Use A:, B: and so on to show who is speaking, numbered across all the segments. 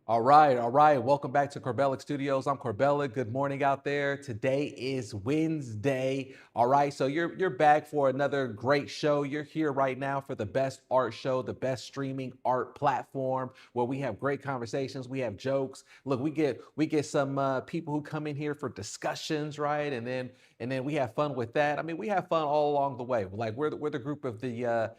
A: All right, all right. Welcome back to Corbellic Studios. I'm Corbellic. Good morning out there. Today is Wednesday. All right, so you're back for another great show. You're here right now for the best art show, the best streaming art platform where we have great conversations, we have jokes. Look, we get some people who come in here for discussions, right? And then we have fun with that. I mean, we have fun all along the way. Like we're the group of the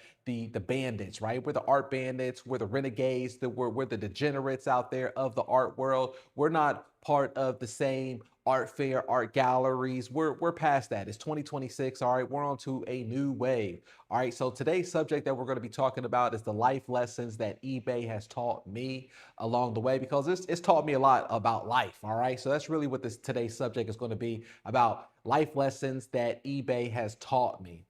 A: bandits, right? We're the art bandits, we're the renegades, we're the degenerates out there of the art world. We're not part of the same art fair, art galleries. We're past that. It's 2026. All right, we're on to a new wave. All right, so today's subject that we're going to be talking about is the life lessons that eBay has taught me along the way, because it's taught me a lot about life. All right, so that's really what this today's subject is going to be about: life lessons that eBay has taught me.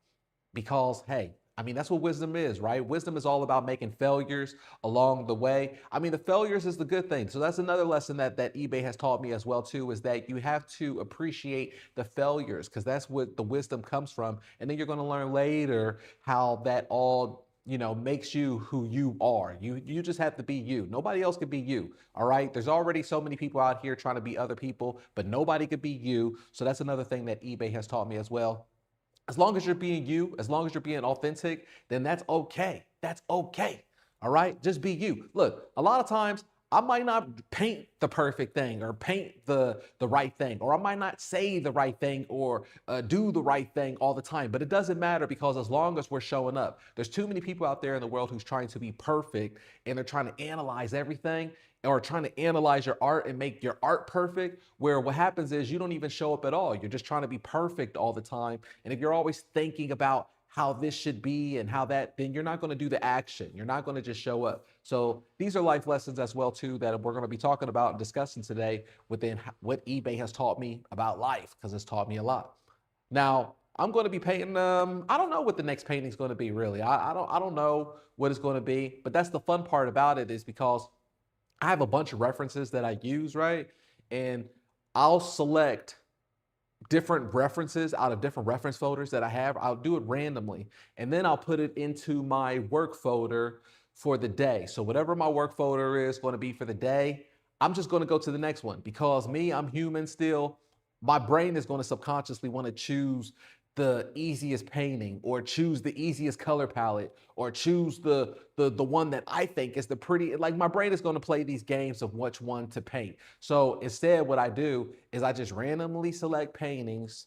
A: Because, hey, I mean, that's what wisdom is, right? Wisdom is all about making failures along the way. I mean, the failures is the good thing. So that's another lesson that eBay has taught me as well, too, is that you have to appreciate the failures, because that's what the wisdom comes from. And then you're going to learn later how that all makes you who you are. You just have to be you. Nobody else could be you. All right. There's already so many people out here trying to be other people, but nobody could be you. So that's another thing that eBay has taught me as well. As long as you're being you, as long as you're being authentic, then that's okay. That's okay. All right? Just be you. Look, a lot of times I might not paint the perfect thing or paint the right thing, or I might not say the right thing or do the right thing all the time, but it doesn't matter, because as long as we're showing up, there's too many people out there in the world who's trying to be perfect, and they're trying to analyze everything, or trying to analyze your art and make your art perfect, where what happens is you don't even show up at all. You're just trying to be perfect all the time. And if you're always thinking about how this should be and how that, then you're not going to do the action. You're not going to just show up. So these are life lessons as well, too, that we're going to be talking about and discussing today within what eBay has taught me about life, because it's taught me a lot. Now, I'm going to be painting. I don't know what the next painting is going to be, really. I don't know what it's going to be, but that's the fun part about it, is because I have a bunch of references that I use, right? And I'll select different references out of different reference folders that I have. I'll do it randomly, and then I'll put it into my work folder for the day. So whatever my work folder is going to be for the day, I'm just going to go to the next one, because me, I'm human still. My brain is going to subconsciously want to choose the easiest painting, or choose the easiest color palette, or choose the one that I think is the pretty. Like, my brain is going to play these games of which one to paint. So instead, what I do is I just randomly select paintings,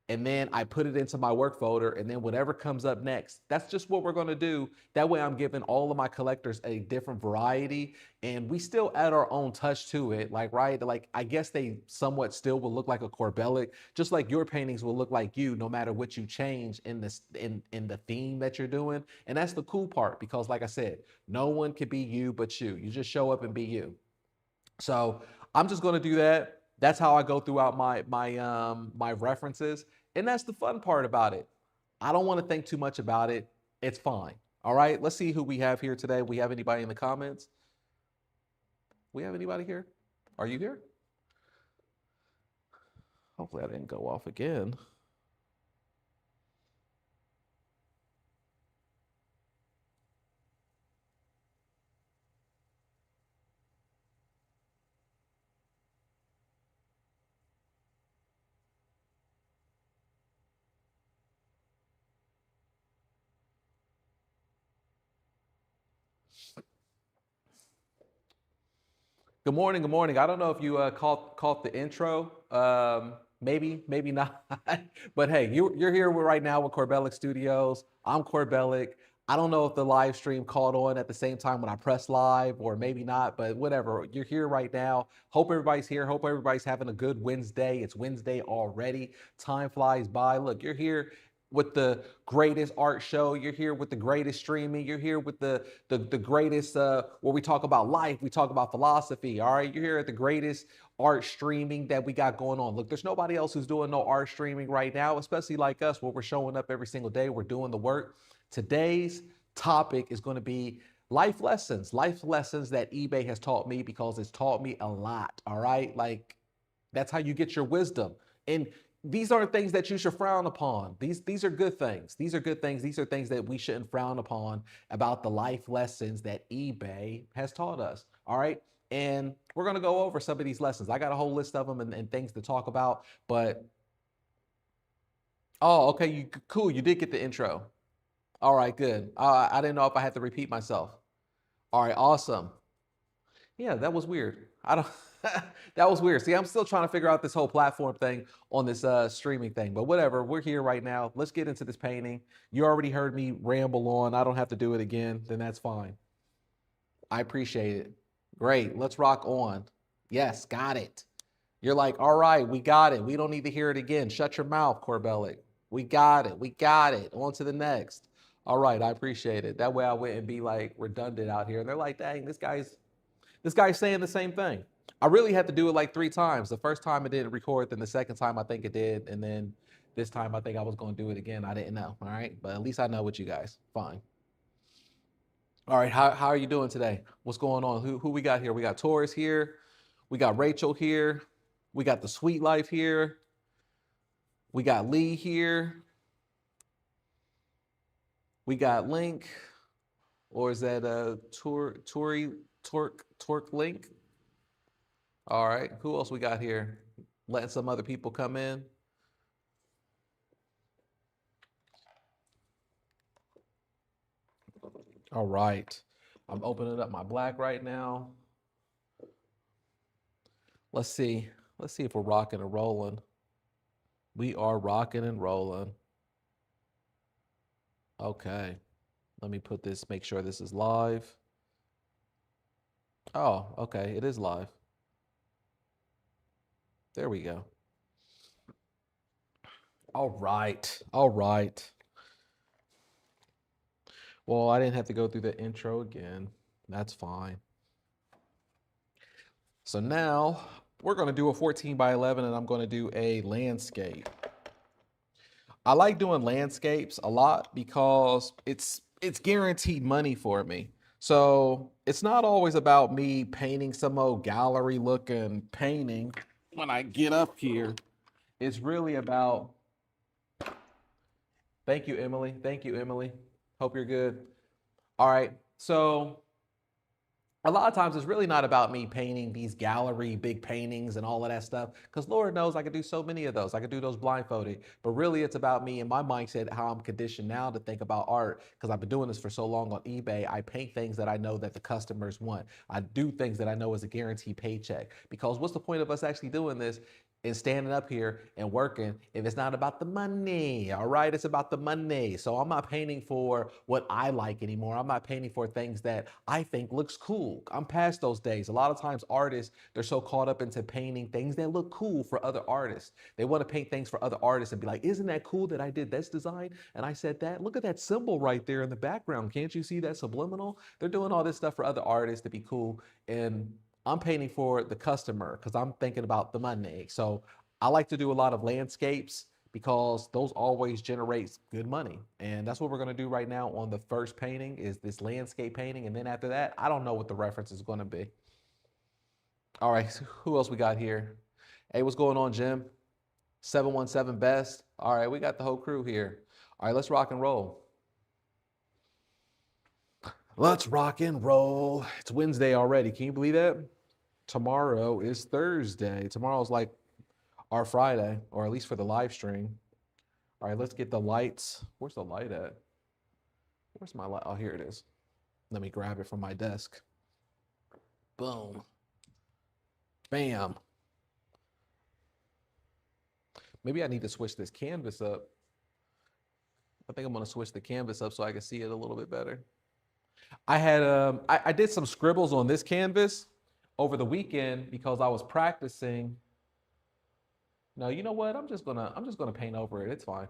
A: and then I put it into my work folder, and then whatever comes up next, that's just what we're going to do. That way I'm giving all of my collectors a different variety, and we still add our own touch to it. Like, right, like, I guess they somewhat still will look like a Corbellic, just like your paintings will look like you, no matter what you change in this in the theme that you're doing. And that's the cool part, because like I said, no one can be you but you. You just show up and be you. So I'm just going to do that. That's how I go throughout my references, and that's the fun part about it. I don't want to think too much about it. It's fine. All right. Let's see who we have here today. We have anybody in the comments? We have anybody here? Are you here? Hopefully I didn't go off again. Good morning. Good morning. I don't know if you caught the intro. Maybe not. But hey, you're here right now with Corbellic Studios. I'm Corbellic. I don't know if the live stream caught on at the same time when I press live, or maybe not, but whatever. You're here right now. Hope everybody's here. Hope everybody's having a good Wednesday. It's Wednesday already. Time flies by. Look, you're here with the greatest art show. You're here with the greatest streaming. You're here with the greatest where we talk about life, we talk about philosophy. All right, you're here at the greatest art streaming that we got going on. Look, there's nobody else who's doing no art streaming right now, especially like us, where we're showing up every single day. We're doing the work. Today's topic is going to be life lessons that eBay has taught me, because it's taught me a lot. All right, like, that's how you get your wisdom. And these aren't things that you should frown upon. These are good things. These are good things. These are things that we shouldn't frown upon about the life lessons that eBay has taught us. All right. and we're going to go over some of these lessons. I got a whole list of them and things to talk about, but oh, okay, cool. You did get the intro. All right, good. I didn't know if I had to repeat myself. All right, awesome. Yeah, that was weird. I don't. That was weird. See, I'm still trying to figure out this whole platform thing on this streaming thing, but whatever. We're here right now. Let's get into this painting. You already heard me ramble on. I don't have to do it again. Then that's fine. I appreciate it. Great. Let's rock on. Yes, got it. You're like, all right, we got it. We don't need to hear it again. Shut your mouth, Corbellic. We got it. We got it. On to the next. All right, I appreciate it. That way I wouldn't be like redundant out here. And they're like, dang, this guy's saying the same thing. I really had to do it like 3 times. The first time it didn't record, then the second time I think it did, and then this time I think I was going to do it again. I didn't know. All right, but at least I know with you guys. Fine. All right, how are you doing today? What's going on? Who we got here? We got Taurus here. We got Rachel here. We got the Sweet Life here. We got Lee here. We got Link, or is that Torque Link? All right, who else we got here? Letting some other people come in. All right, I'm opening up my black right now. Let's see if we're rocking and rolling. We are rocking and rolling. Okay, let me put this, make sure this is live. Oh, okay, it is live. There we go. All right, all right. Well, I didn't have to go through the intro again. That's fine. So now we're going to do a 14 by 11 and I'm going to do a landscape. I like doing landscapes a lot because it's guaranteed money for me. So it's not always about me painting some old gallery looking painting when I get up here. It's really about, thank you, Emily. Thank you, Emily. Hope you're good. All right. So a lot of times it's really not about me painting these gallery big paintings and all of that stuff, because Lord knows I could do so many of those. I could do those blindfolded, but really it's about me and my mindset, how I'm conditioned now to think about art, because I've been doing this for so long on eBay. I paint things that I know that the customers want. I do things that I know is a guaranteed paycheck, because what's the point of us actually doing this and standing up here and working if it's not about the money? All right, it's about the money. So I'm not painting for what I like anymore. I'm not painting for things that I think looks cool. I'm past those days. A lot of times artists, they're so caught up into painting things that look cool for other artists. They want to paint things for other artists and be like, isn't that cool that I did this design and I said that? Look at that symbol right there in the background. Can't you see that subliminal? They're doing all this stuff for other artists to be cool, and I'm painting for the customer because I'm thinking about the money. So I like to do a lot of landscapes because those always generates good money. And that's what we're going to do right now on the first painting, is this landscape painting. And then after that, I don't know what the reference is going to be. All right, so who else we got here? Hey, what's going on, Jim? 717 Best. All right, we got the whole crew here. All right, let's rock and roll. Let's rock and roll. It's Wednesday already. Can you believe that? Tomorrow is Thursday. Tomorrow's like our Friday, or at least for the live stream. All right, let's get the lights. Where's the light at? Where's my light? Oh, here it is. Let me grab it from my desk. Boom. Bam. Maybe I need to switch this canvas up. I think I'm going to switch the canvas up so I can see it a little bit better. I had I did some scribbles on this canvas over the weekend because I was practicing. No, you know what? I'm just gonna paint over it. It's fine.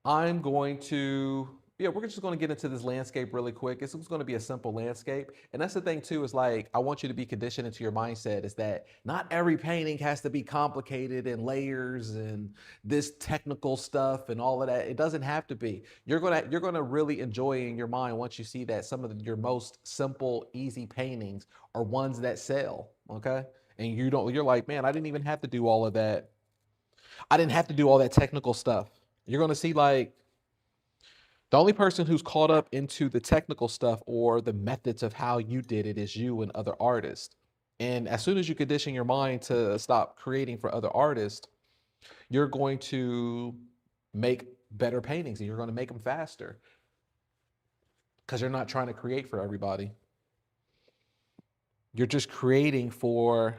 A: I'm going to, yeah, we're just going to get into this landscape really quick. It's going to be a simple landscape. And that's the thing too, is like, I want you to be conditioned into your mindset is that not every painting has to be complicated and layers and this technical stuff and all of that. It doesn't have to be. You're going to really enjoy in your mind once you see that some of your most simple, easy paintings are ones that sell. Okay. And you're like, man, I didn't even have to do all of that. I didn't have to do all that technical stuff. You're going to see like, The only person who's caught up into the technical stuff or the methods of how you did it is you and other artists. And as soon as you condition your mind to stop creating for other artists, you're going to make better paintings and you're going to make them faster because you're not trying to create for everybody. You're just creating for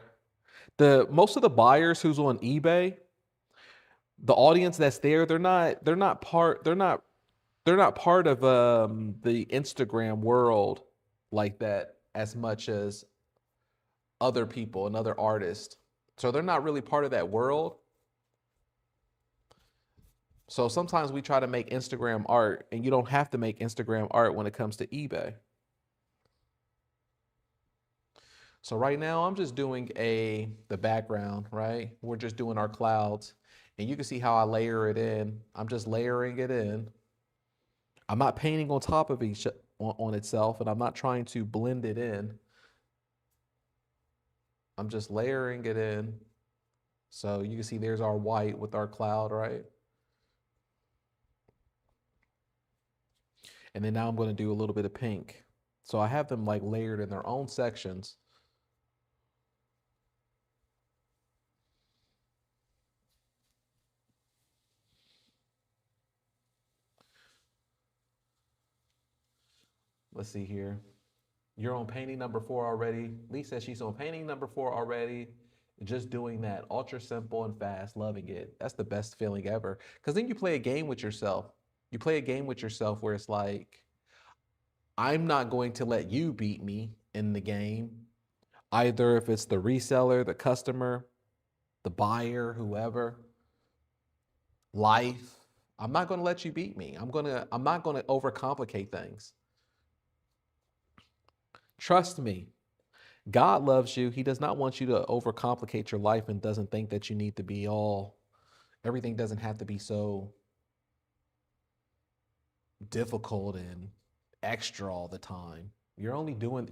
A: the most of the buyers who's on eBay, the audience that's there, they're not part of the Instagram world like that as much as other people and other artists. So they're not really part of that world. So sometimes we try to make Instagram art, and you don't have to make Instagram art when it comes to eBay. So right now I'm just doing the background, right? We're just doing our clouds, and you can see how I layer it in. I'm just layering it in. I'm not painting on top of each on itself, and I'm not trying to blend it in. I'm just layering it in. So you can see there's our white with our cloud, right? And then now I'm going to do a little bit of pink. So I have them like layered in their own sections. Let's see here. You're on painting number 4 already. Lee says she's on painting number 4 already. Just doing that, ultra simple and fast, loving it. That's the best feeling ever. Because then you play a game with yourself. You play a game with yourself where it's like, I'm not going to let you beat me in the game. Either if it's the reseller, the customer, the buyer, whoever, life. I'm not going to let you beat me. I'm not going to overcomplicate things. Trust me. God loves you. He does not want you to overcomplicate your life and doesn't think that you need to be everything doesn't have to be so difficult and extra all the time. You're only doing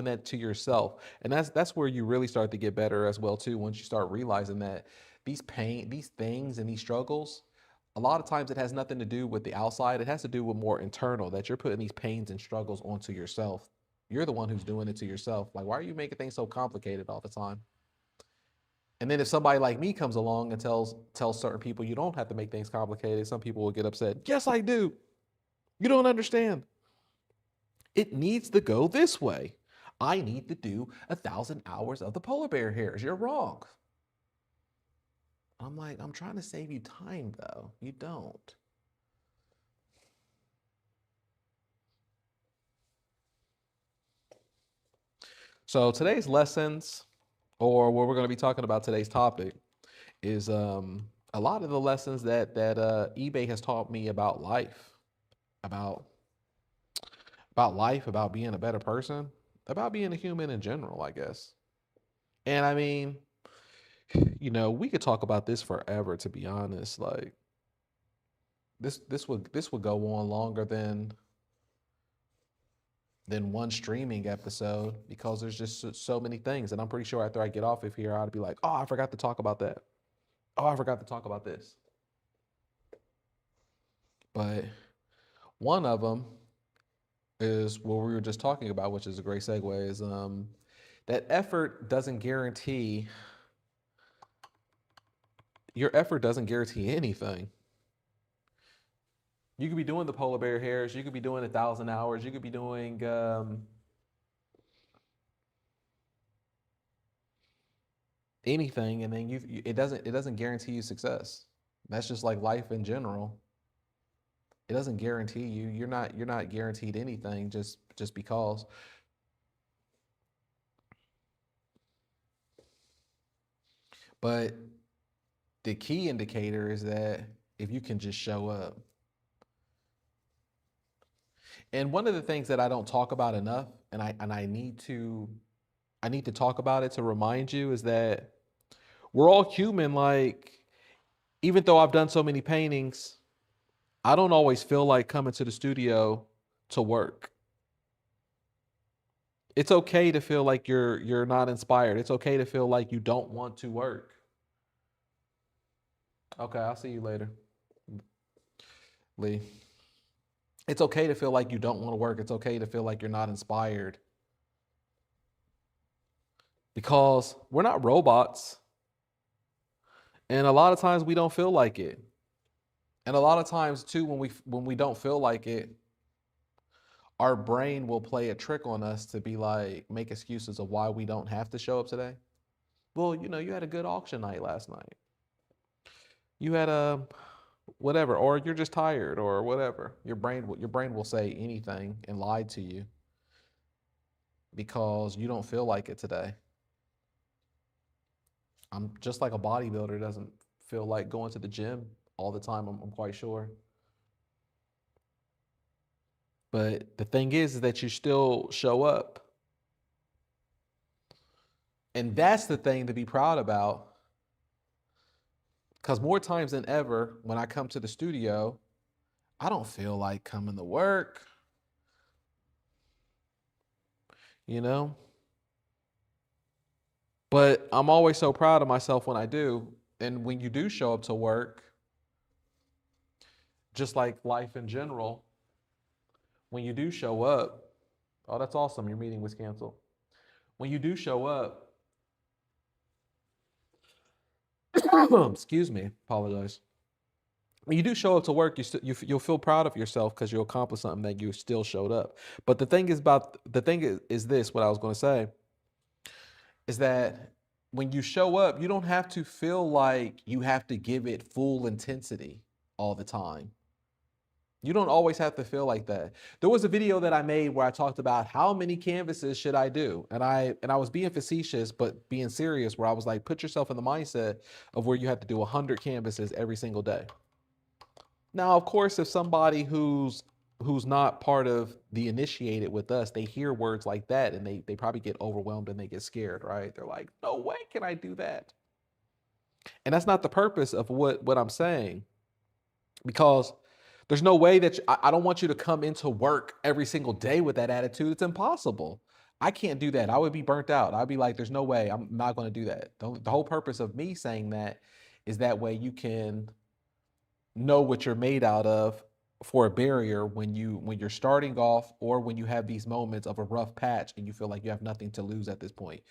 A: that to yourself. And that's where you really start to get better as well too, once you start realizing that these things and these struggles, a lot of times it has nothing to do with the outside. It has to do with more internal, that you're putting these pains and struggles onto yourself. You're the one who's doing it to yourself. Like, why are you making things so complicated all the time? And then if somebody like me comes along and tells certain people you don't have to make things complicated, some people will get upset. Yes, I do. You don't understand. It needs to go this way. I need to do 1,000 hours of the polar bear hairs. You're wrong. I'm like, I'm trying to save you time though. You don't. So today's lessons, or what we're going to be talking about today's topic, is a lot of the lessons that eBay has taught me about life, about life, about being a better person, about being a human in general, I guess. And I mean, we could talk about this forever, to be honest. Like this would go on longer than one streaming episode because there's just so many things. And I'm pretty sure after I get off of here, I'd be like, oh, I forgot to talk about that. Oh, I forgot to talk about this. But one of them is what we were just talking about, which is a great segue, is that effort doesn't guarantee, your effort doesn't guarantee anything. You could be doing the polar bear hairs, you could be doing 1,000 hours, you could be doing anything, and then it doesn't guarantee you success. That's just like life in general. It doesn't guarantee you. You're not guaranteed anything just because. But the key indicator is that if you can just show up. And one of the things that I don't talk about enough, and I need to talk about it to remind you, is that we're all human. Like, even though I've done so many paintings, I don't always feel like coming to the studio to work. It's okay to feel like you're not inspired. It's okay to feel like you don't want to work. Okay, I'll see you later, Lee. It's okay to feel like you don't want to work. It's okay to feel like you're not inspired because we're not robots. And a lot of times we don't feel like it. And a lot of times too, when we don't feel like it, our brain will play a trick on us to be like, make excuses of why we don't have to show up today. Well, you had a good auction night last night. You had a whatever, or you're just tired or whatever. Your brain will say anything and lie to you because you don't feel like it today. I'm just like a bodybuilder doesn't feel like going to the gym all the time, I'm quite sure. But the thing is that you still show up. And that's the thing to be proud about. Because more times than ever, when I come to the studio, I don't feel like coming to work, you know? But I'm always so proud of myself when I do. And when you do show up to work, just like life in general, when you do show up, oh, that's awesome, your meeting was canceled. When you do show up, excuse me, apologize. When you do show up to work, you'll feel proud of yourself because you accomplished something that you still showed up. But the thing is this, what I was going to say is that when you show up, you don't have to feel like you have to give it full intensity all the time. You don't always have to feel like that. There was a video that I made where I talked about how many canvases should I do? And I was being facetious, but being serious, where I was like, put yourself in the mindset of where you have to do 100 canvases every single day. Now, of course, if somebody who's not part of the initiated with us, they hear words like that and they probably get overwhelmed and they get scared, right? They're like, no way can I do that. And that's not the purpose of what I'm saying, because there's no way that I don't want you to come into work every single day with that attitude. It's impossible. I can't do that. I would be burnt out. I'd be like, there's no way. I'm not going to do that. The whole purpose of me saying that is that way you can know what you're made out of for a barrier when you're starting off, or when you have these moments of a rough patch and you feel like you have nothing to lose at this point.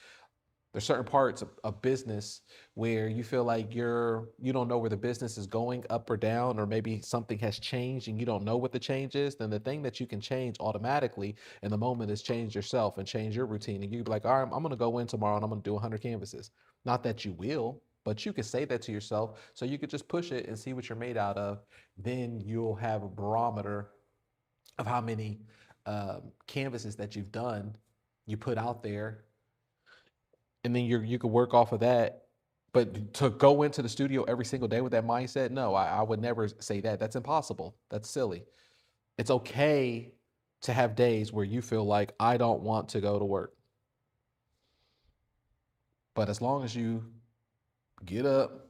A: There's certain parts of business where you feel like you don't know where the business is going, up or down, or maybe something has changed and you don't know what the change is. Then the thing that you can change automatically in the moment is change yourself and change your routine. And you'd be like, all right, I'm going to go in tomorrow and I'm going to do 100 canvases. Not that you will, but you can say that to yourself so you could just push it and see what you're made out of. Then you'll have a barometer of how many canvases that you've done, you put out there, and then you could work off of that. But to go into the studio every single day with that mindset, no, I would never say that. That's impossible. That's silly. It's okay to have days where you feel like I don't want to go to work. But as long as you get up,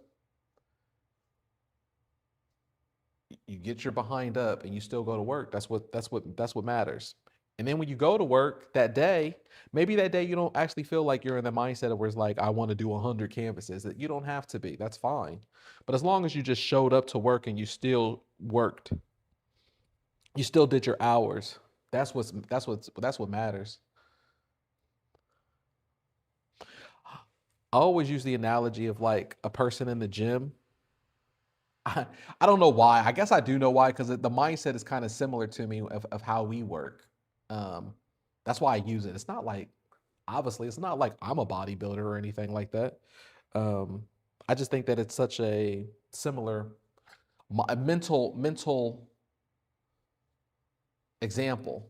A: you get your behind up and you still go to work, that's what matters. And then when you go to work that day, maybe that day you don't actually feel like you're in the mindset of where it's like, I want to do 100 canvases. That you don't have to be. That's fine. But as long as you just showed up to work and you still worked, you still did your hours. That's what matters. I always use the analogy of like a person in the gym. I don't know why. I guess I do know why, because the mindset is kind of similar to me of how we work. Um, that's why I use it. It's not like, obviously, it's not like I'm a bodybuilder or anything like that. Um, I just think that it's such a similar mental example.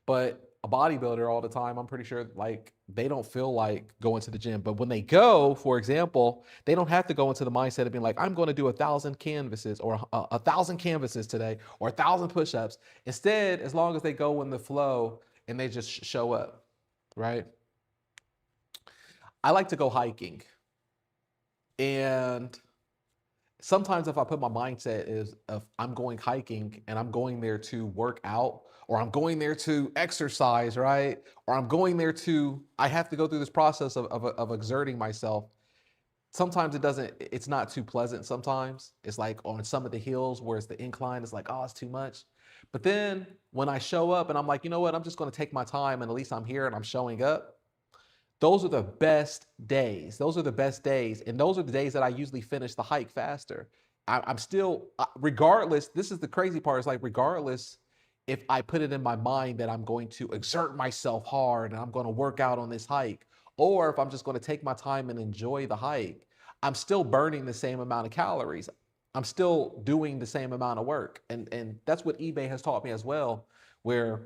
A: But a bodybuilder all the time, I'm pretty sure like they don't feel like going to the gym. But when they go, for example, they don't have to go into the mindset of being like, I'm going to do 1,000 canvases or 1,000 canvases today or 1,000 push-ups. Instead, as long as they go in the flow and they just show up, right? I like to go hiking. And sometimes if I put my mindset is of I'm going hiking and I'm going there to work out, or I'm going there to exercise, right? Or I'm going there I have to go through this process of exerting myself. Sometimes it's not too pleasant. Sometimes it's like on some of the hills where it's the incline, it's like, oh, it's too much. But then when I show up and I'm like, you know what, I'm just going to take my time and at least I'm here and I'm showing up. Those are the best days. Those are the best days. And those are the days that I usually finish the hike faster. I'm still, regardless, this is the crazy part. It's like, regardless if I put it in my mind that I'm going to exert myself hard and I'm going to work out on this hike, or if I'm just going to take my time and enjoy the hike, I'm still burning the same amount of calories. I'm still doing the same amount of work. And that's what eBay has taught me as well, where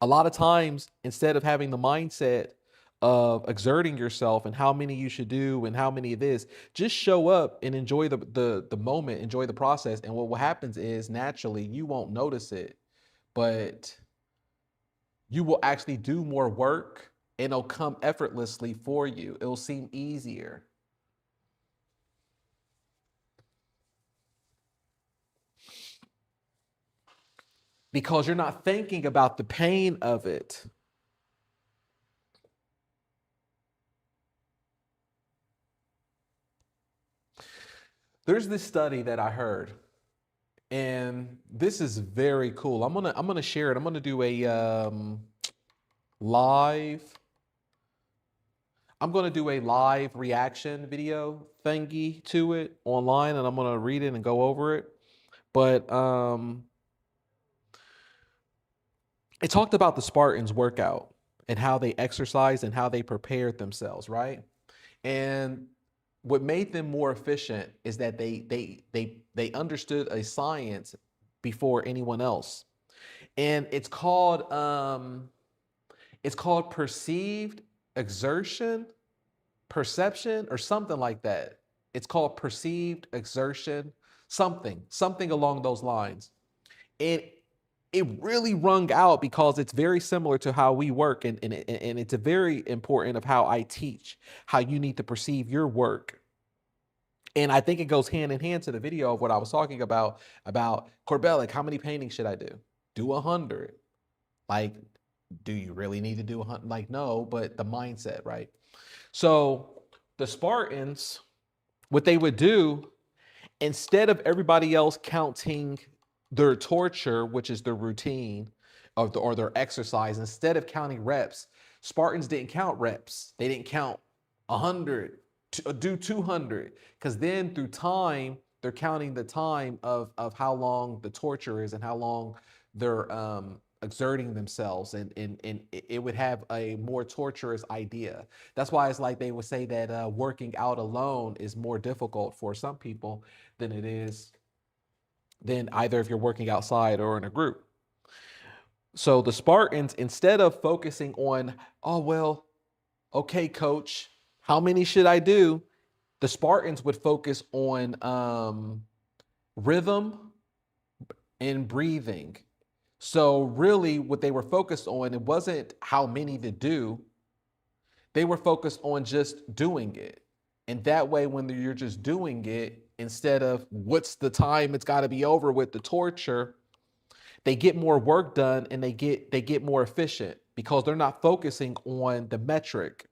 A: a lot of times, instead of having the mindset of exerting yourself and how many you should do and how many of this, just show up and enjoy the moment, enjoy the process. And what happens is, naturally you won't notice it, but you will actually do more work and it'll come effortlessly for you. It'll seem easier. Because you're not thinking about the pain of it. There's this study that I heard, and this is very cool. I'm gonna share it. I'm gonna do a live. I'm gonna do a live reaction video thingy to it online, and I'm gonna read it and go over it. But it talked about the Spartans workout and how they exercised and how they prepared themselves, right? And what made them more efficient is that they understood a science before anyone else. And it's called perceived exertion, perception, or something like that. It's called perceived exertion, something along those lines. And it really rung out because it's very similar to how we work, and it's a very important of how I teach, how you need to perceive your work. And I think it goes hand in hand to the video of what I was talking about Corbellic. How many paintings should I do? Do 100. Like, do you really need to do 100? Like, no, but the mindset, right? So the Spartans, what they would do, instead of everybody else counting their torture, which is their routine or their exercise, instead of counting reps, Spartans didn't count reps. They didn't count 100, do 200, because then through time, they're counting the time of how long the torture is and how long they're exerting themselves, and it would have a more torturous idea. That's why it's like they would say that working out alone is more difficult for some people than it is than either if you're working outside or in a group. So the Spartans, instead of focusing on, oh, well, okay, coach, how many should I do? The Spartans would focus on rhythm and breathing. So really what they were focused on, it wasn't how many to do. They were focused on just doing it. And that way, when you're just doing it, instead of what's the time it's got to be over with, the torture, they get more work done and they get more efficient because they're not focusing on the metric.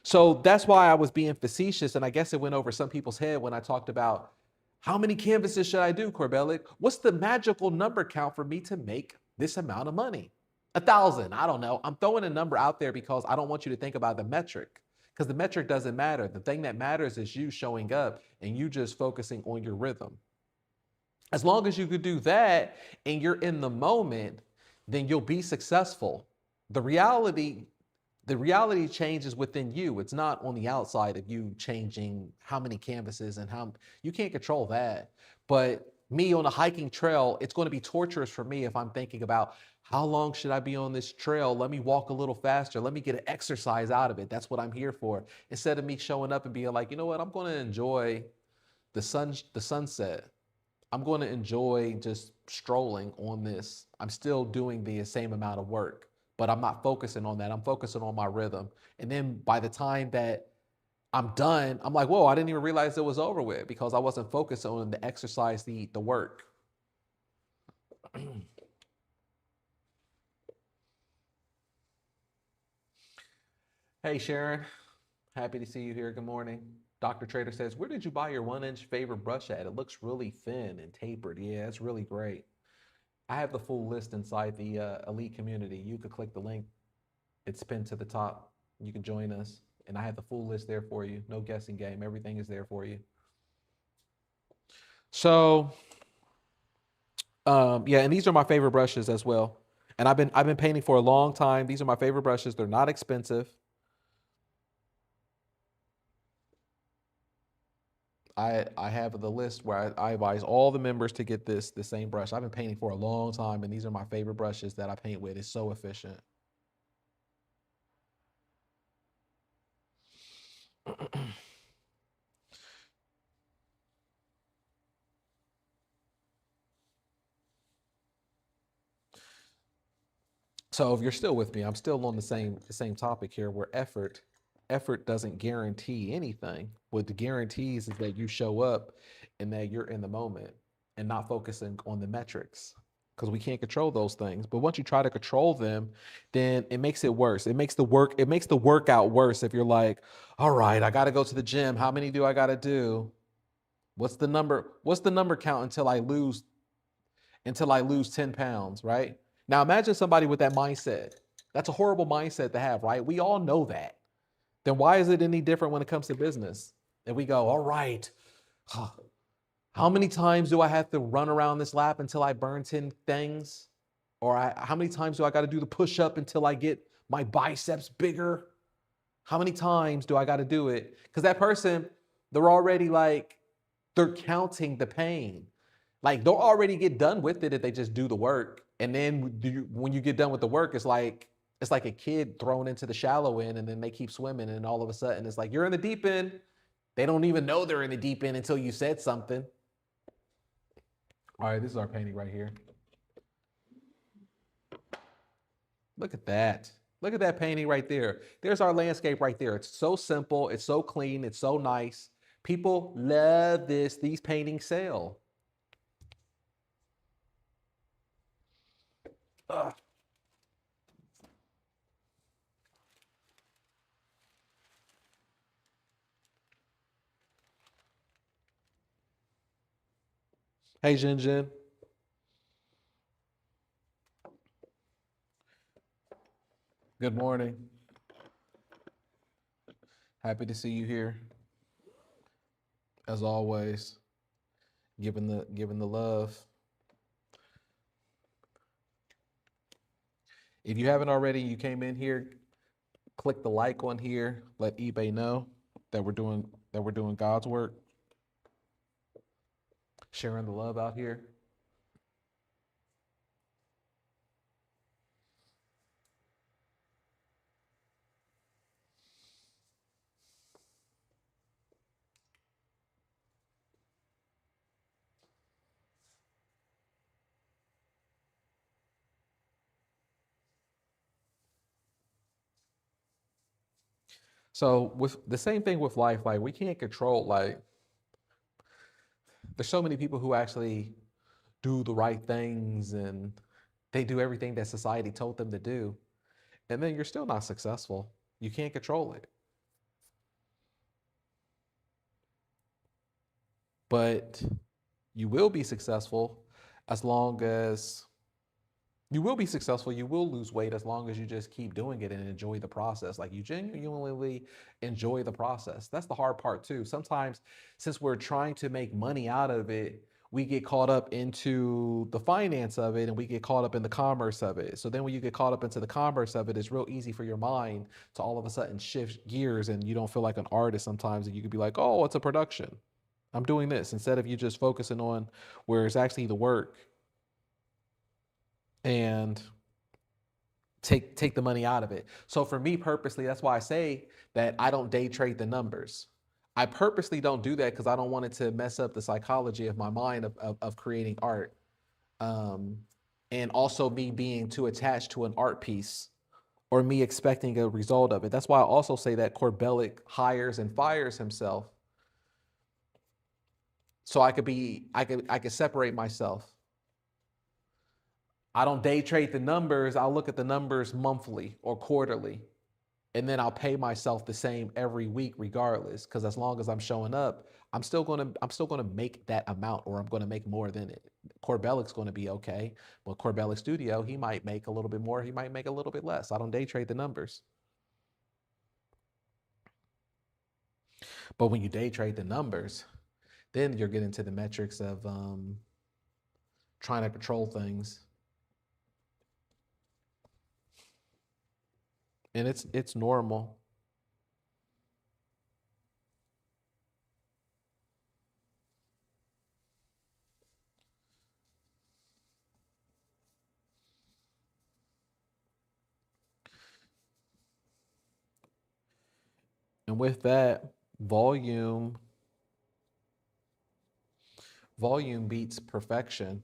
A: So that's why I was being facetious, and I guess it went over some people's head when I talked about how many canvases should I do, Corbellic? What's the magical number count for me to make this amount of money? 1,000, I don't know. I'm throwing a number out there because I don't want you to think about the metric, because the metric doesn't matter. The thing that matters is you showing up and you just focusing on your rhythm. As long as you could do that and you're in the moment, then you'll be successful. The reality changes within you. It's not on the outside of you changing how many canvases and how you can't control that. But me on a hiking trail, it's going to be torturous for me if I'm thinking about how long should I be on this trail? Let me walk a little faster. Let me get an exercise out of it. That's what I'm here for. Instead of me showing up and being like, you know what, I'm going to enjoy the sunset. I'm going to enjoy just strolling on this. I'm still doing the same amount of work, but I'm not focusing on that. I'm focusing on my rhythm. And then by the time that I'm done, I'm like, whoa, I didn't even realize it was over with because I wasn't focused on the exercise, the work. Hey, Sharon. Happy to see you here. Good morning. Dr. Trader says, where did you buy your 1-inch favorite brush at? It looks really thin and tapered. Yeah, it's really great. I have the full list inside the elite community. You could click the link. It's pinned to the top. You can join us. And I have the full list there for you. No guessing game. Everything is there for you. So, yeah, and these are my favorite brushes as well. And I've been painting for a long time. These are my favorite brushes. They're not expensive. I have the list where I advise all the members to get the same brush. I've been painting for a long time, and these are my favorite brushes that I paint with. It's so efficient. So if you're still with me, I'm still on the same topic here where effort doesn't guarantee anything. What the guarantees is that you show up and that you're in the moment and not focusing on the metrics because we can't control those things. But once you try to control them, then it makes it worse. It makes the workout worse if you're like, all right, I got to go to the gym. How many do I got to do? What's the number? What's the number count until I lose 10 pounds, right? Now imagine somebody with that mindset. That's a horrible mindset to have, right? We all know that. Then why is it any different when it comes to business? And we go, all right, how many times do I have to run around this lap until I burn 10 things? How many times do I got to do the push up until I get my biceps bigger? How many times do I got to do it? Because that person, they're already like, they're counting the pain. Like they'll already get done with it if they just do the work. And then when you get done with the work, it's like a kid thrown into the shallow end, and then they keep swimming, and all of a sudden it's like you're in the deep end. They don't even know they're in the deep end until you said something. All right, this is our painting right here. Look at that. Look at that painting right there. There's our landscape right there. It's so simple. It's so clean. It's so nice. People love this. These paintings sell. Ugh. Hey, Jin Jin. Good morning. Happy to see you here. As always, giving the love. If you haven't already, you came in here, click the like on here, let eBay know that we're doing God's work, sharing the love out here. So with the same thing with life, like we can't control, like there's so many people who actually do the right things and they do everything that society told them to do, and then you're still not successful. You can't control it. But you will be successful as long as you will be successful. You will lose weight as long as you just keep doing it and enjoy the process. Like you genuinely enjoy the process. That's the hard part too. Sometimes, since we're trying to make money out of it, we get caught up into the finance of it and we get caught up in the commerce of it. So then when you get caught up into the commerce of it, it's real easy for your mind to all of a sudden shift gears and you don't feel like an artist sometimes. And you could be like, oh, it's a production. I'm doing this instead of you just focusing on where it's actually the work and take the money out of it. So for me purposely, that's why I say that I don't day trade the numbers. I purposely don't do that because I don't want it to mess up the psychology of my mind of creating art. Um, and also me being too attached to an art piece or me expecting a result of it. That's why I also say that Corbellic hires and fires himself so I could separate myself. I don't day trade the numbers. I'll look at the numbers monthly or quarterly, and then I'll pay myself the same every week, regardless. Because as long as I'm showing up, I'm still gonna make that amount, or I'm gonna make more than it. Corbellic's going to be okay. But Corbellic Studio, he might make a little bit more, he might make a little bit less. I don't day trade the numbers. But when you day trade the numbers, then you're getting to the metrics of trying to control things. And it's normal. And with that, volume beats perfection.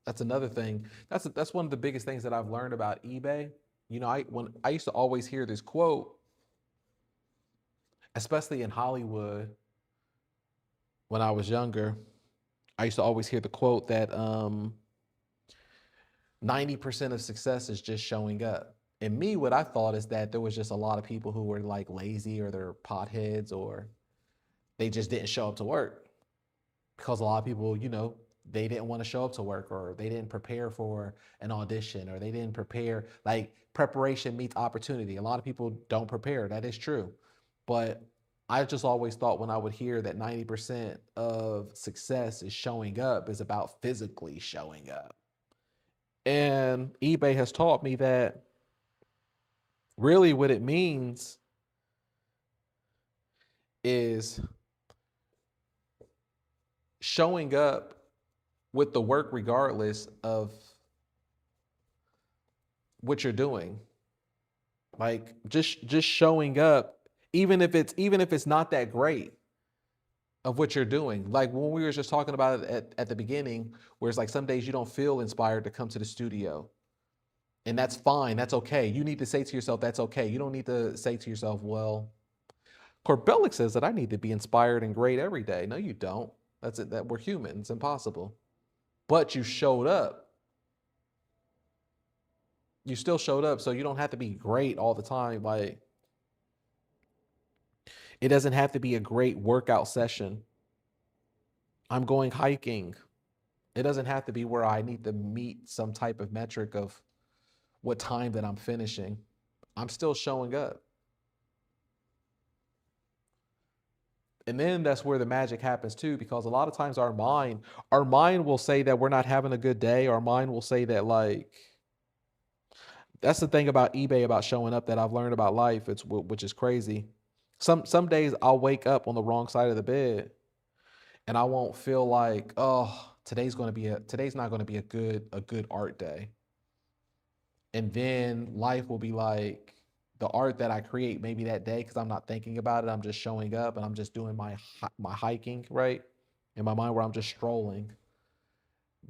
A: That's another thing. That's one of the biggest things that I've learned about eBay. You know, I used to always hear this quote, especially in Hollywood when I was younger. I used to always hear the quote that 90% of success is just showing up. And me, what I thought is that there was just a lot of people who were like lazy, or they're potheads, or they just didn't show up to work, because a lot of people, you know, they didn't want to show up to work, or they didn't prepare for an audition, or they didn't prepare. Like, preparation meets opportunity. A lot of people don't prepare. That is true. But I just always thought, when I would hear that 90% of success is showing up, is about physically showing up. And eBay has taught me that really what it means is showing up with the work regardless of what you're doing. Like, just showing up, even if it's not that great of what you're doing. Like when we were just talking about it at the beginning, where it's like some days you don't feel inspired to come to the studio. And that's fine. That's okay. You need to say to yourself, that's okay. You don't need to say to yourself, well, Corbellic says that I need to be inspired and great every day. No, you don't. That's it. That we're human. It's impossible. But you showed up. You still showed up. So you don't have to be great all the time. Like, it doesn't have to be a great workout session. I'm going hiking. It doesn't have to be where I need to meet some type of metric of what time that I'm finishing. I'm still showing up. And then that's where the magic happens too, because a lot of times our mind will say that we're not having a good day. Our mind will say that, like, that's the thing about eBay, about showing up, that I've learned about life. Which is crazy. Some days I'll wake up on the wrong side of the bed, and I won't feel like, oh, today's not going to be a good art day. And then life will be like, the art that I create maybe that day, because I'm not thinking about it, I'm just showing up and I'm just doing my hiking, right? In my mind, where I'm just strolling.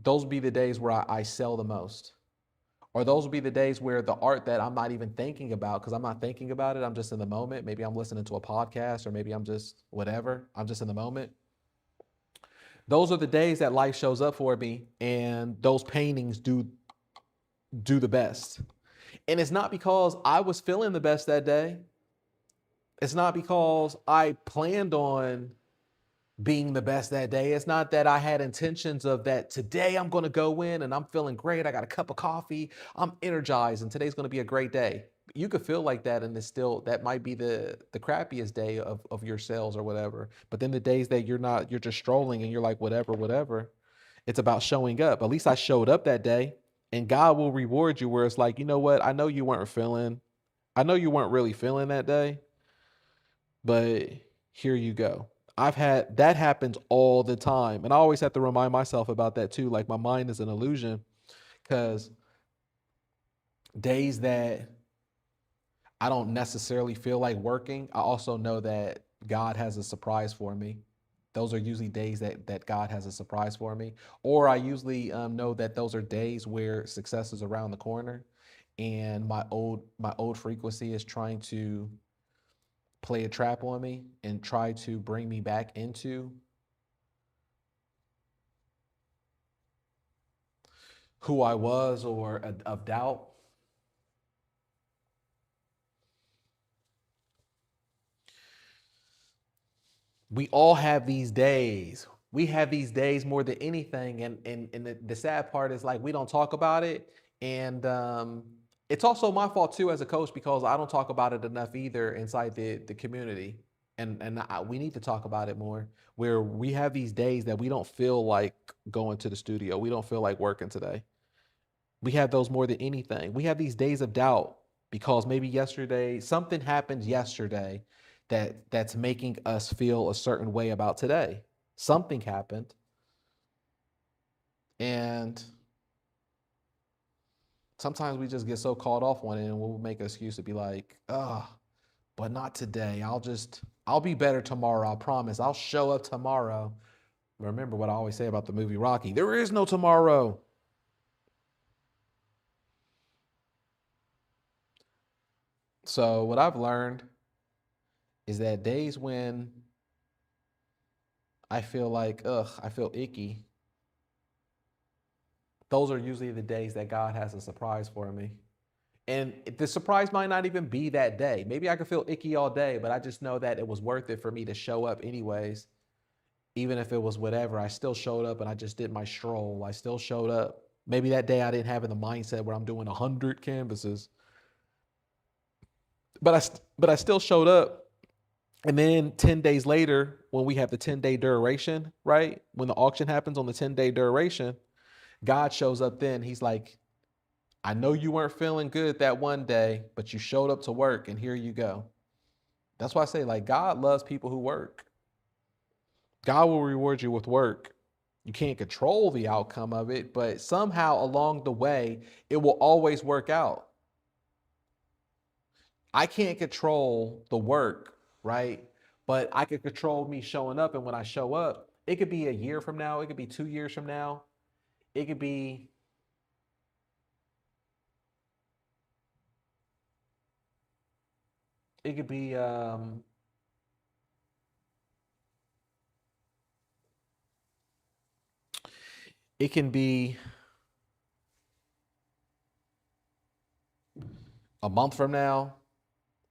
A: Those will be the days where I sell the most. Or those will be the days where the art that I'm not even thinking about, because I'm not thinking about it, I'm just in the moment. Maybe I'm listening to a podcast, or maybe I'm just whatever. I'm just in the moment. Those are the days that life shows up for me, and those paintings do the best. And it's not because I was feeling the best that day. It's not because I planned on being the best that day. It's not that I had intentions of that today I'm going to go in and I'm feeling great. I got a cup of coffee. I'm energized and today's going to be a great day. You could feel like that, and it's still, that might be the crappiest day of your sales or whatever. But then the days that you're just strolling and you're like, whatever. It's about showing up. At least I showed up that day, and God will reward you, where it's like, you know what? I know you weren't really feeling that day, but here you go. I've had that happens all the time. And I always have to remind myself about that too. Like, my mind is an illusion, because days that I don't necessarily feel like working, I also know that God has a surprise for me. Those are usually days that God has a surprise for me. Or I usually know that those are days where success is around the corner, and my old frequency is trying to play a trap on me and try to bring me back into who I was, or of doubt. We all have these days We have these days more than anything, and the sad part is like we don't talk about it, and it's also my fault too as a coach because I don't talk about it enough either inside the community, and we need to talk about it more. Where we have these days that we don't feel like going to the studio, we don't feel like working today. We have those more than anything. We have these days of doubt because maybe yesterday something happened yesterday that's making us feel a certain way about today. Something happened, and sometimes we just get so caught off on it and we'll make an excuse to be like, oh, but not today. I'll be better tomorrow. I promise. I'll show up tomorrow. Remember what I always say about the movie Rocky. There is no tomorrow. So what I've learned is that days when I feel like, I feel icky, those are usually the days that God has a surprise for me. And the surprise might not even be that day. Maybe I could feel icky all day, but I just know that it was worth it for me to show up anyways. Even if it was whatever, I still showed up and I just did my stroll. I still showed up. Maybe that day I didn't have in the mindset where I'm doing 100 canvases, but I still showed up. And then 10 days later, when we have the 10-day duration, right? When the auction happens on the 10-day duration, God shows up then. He's like, I know you weren't feeling good that one day, but you showed up to work and here you go. That's why I say, like, God loves people who work. God will reward you with work. You can't control the outcome of it, but somehow along the way, it will always work out. I can't control the work, right? But I can control me showing up. And when I show up, it could be a year from now, it could be 2 years from now, it could be it could be it can be a month from now.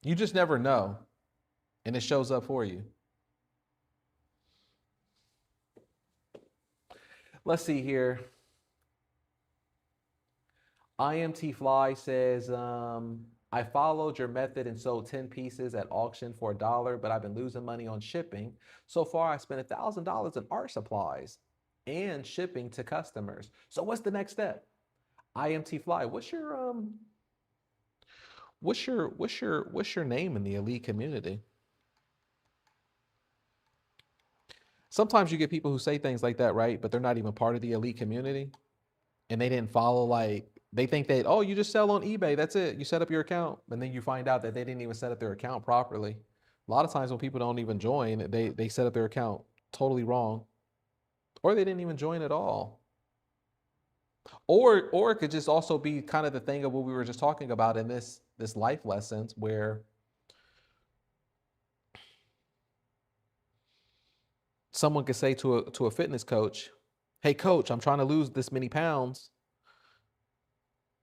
A: You just never know. And it shows up for you. Let's see here. IMT Fly says, I followed your method and sold 10 pieces at auction for $1, but I've been losing money on shipping. So far, I spent $1,000 in art supplies and shipping to customers. So what's the next step? IMT Fly, what's your name in the elite community? Sometimes you get people who say things like that, right? But they're not even part of the elite community. And they didn't follow, like, they think that, oh, you just sell on eBay. That's it. You set up your account. And then you find out that they didn't even set up their account properly. A lot of times when people don't even join, they set up their account totally wrong. Or they didn't even join at all. Or it could just also be kind of the thing of what we were just talking about in this life lessons where someone could say to a fitness coach, hey coach, I'm trying to lose this many pounds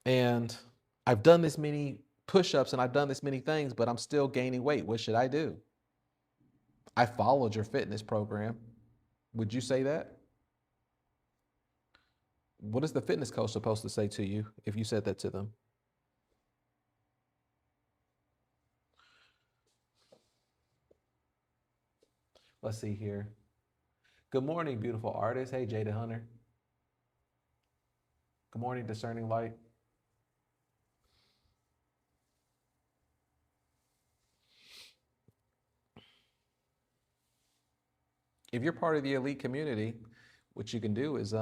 A: and I've done this many push-ups and I've done this many things, but I'm still gaining weight. What should I do? I followed your fitness program. Would you say that? What is the fitness coach supposed to say to you if you said that to them? Let's see here. Good morning, beautiful artist. Hey, Jada Hunter. Good morning, Discerning Light. If you're part of the elite community, what you can do is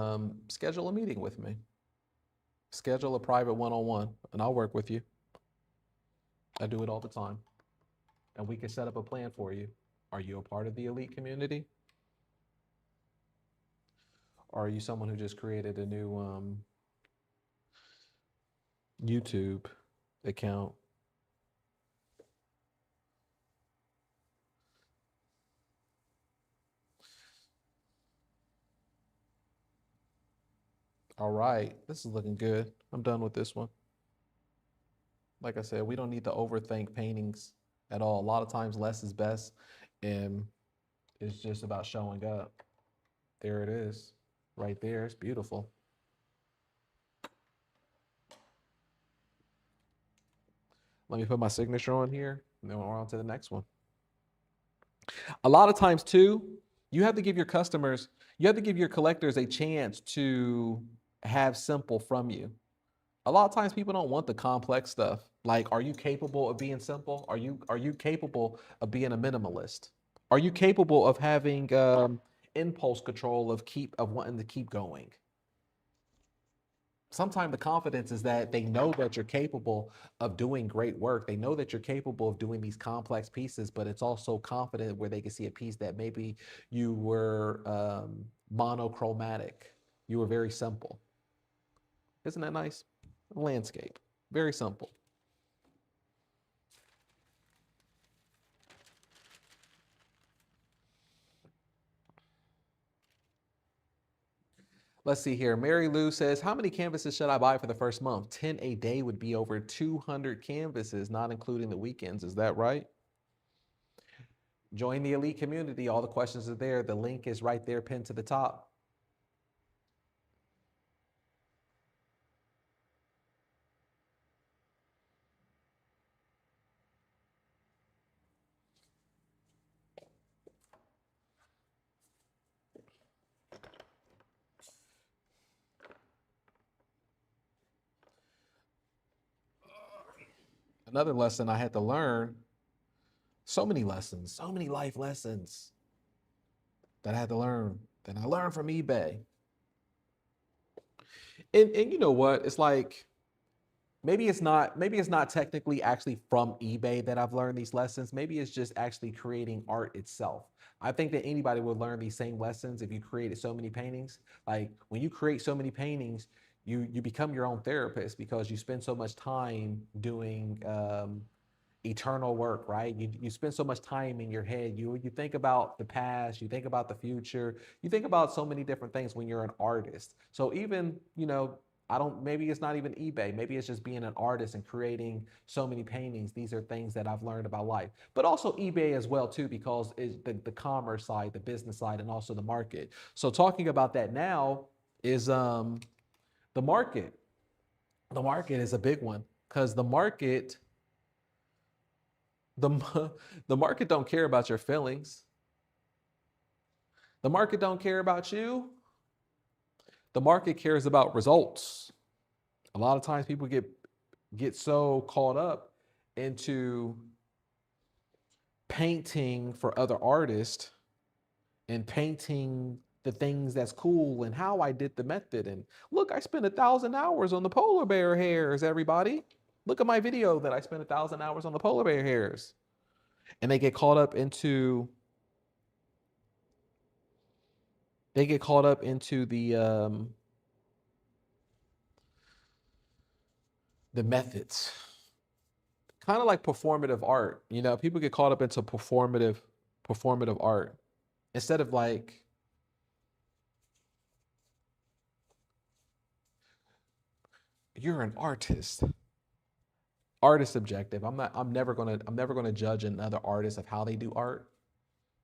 A: schedule a meeting with me. Schedule a private one-on-one, and I'll work with you. I do it all the time. And we can set up a plan for you. Are you a part of the elite community? Or are you someone who just created a new YouTube account? All right, this is looking good. I'm done with this one. Like I said, we don't need to overthink paintings at all. A lot of times less is best, and it's just about showing up. There it is. Right there. It's beautiful. Let me put my signature on here, and then we're on to the next one. A lot of times too, you have to give your customers, you have to give your collectors a chance to have simple from you. A lot of times people don't want the complex stuff. Like, are you capable of being simple? Are you capable of being a minimalist? Are you capable of having impulse control of wanting to keep going? Sometimes the confidence is that they know that you're capable of doing great work. They know that you're capable of doing these complex pieces, but it's also confident where they can see a piece that maybe you were monochromatic. You were very simple. Isn't that nice? Landscape. Very simple. Let's see here. Mary Lou says, how many canvases should I buy for the first month? 10 a day would be over 200 canvases, not including the weekends. Is that right? Join the elite community. All the questions are there. The link is right there pinned to the top. Another lesson I had to learn, so many lessons, so many life lessons that I had to learn, that I learned from eBay. And you know what? It's like, maybe it's not technically actually from eBay that I've learned these lessons. Maybe it's just actually creating art itself. I think that anybody would learn these same lessons if you created so many paintings. Like, when you create so many paintings, you become your own therapist because you spend so much time doing eternal work, right? You spend so much time in your head. You think about the past, you think about the future, you think about so many different things when you're an artist. So even, I don't, maybe it's not even eBay. Maybe it's just being an artist and creating so many paintings. These are things that I've learned about life, but also eBay as well too, because it's the commerce side, the business side, and also the market. So talking about that now is the market. The market is a big one because the the market don't care about your feelings. The market don't care about you. The market cares about results. A lot of times people get so caught up into painting for other artists and painting the things that's cool and how I did the method. And look, I spent 1,000 hours on the polar bear hairs, everybody. Look at my video that I spent 1,000 hours on the polar bear hairs. And they get caught up into the methods. Kind of like performative art. People get caught up into performative art instead of like, you're an artist. Art is subjective. I'm never gonna judge another artist of how they do art.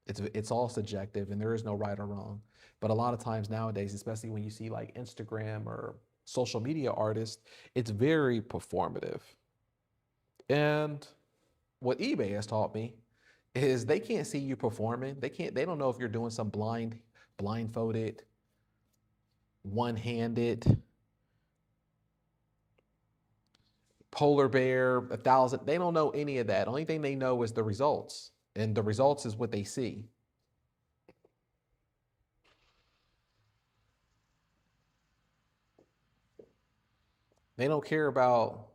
A: It's all subjective and there is no right or wrong. But a lot of times nowadays, especially when you see like Instagram or social media artists, it's very performative. And what eBay has taught me is they can't see you performing. They don't know if you're doing some blindfolded, one-handed, polar bear, 1,000. They don't know any of that. Only thing they know is the results. And the results is what they see. They don't care about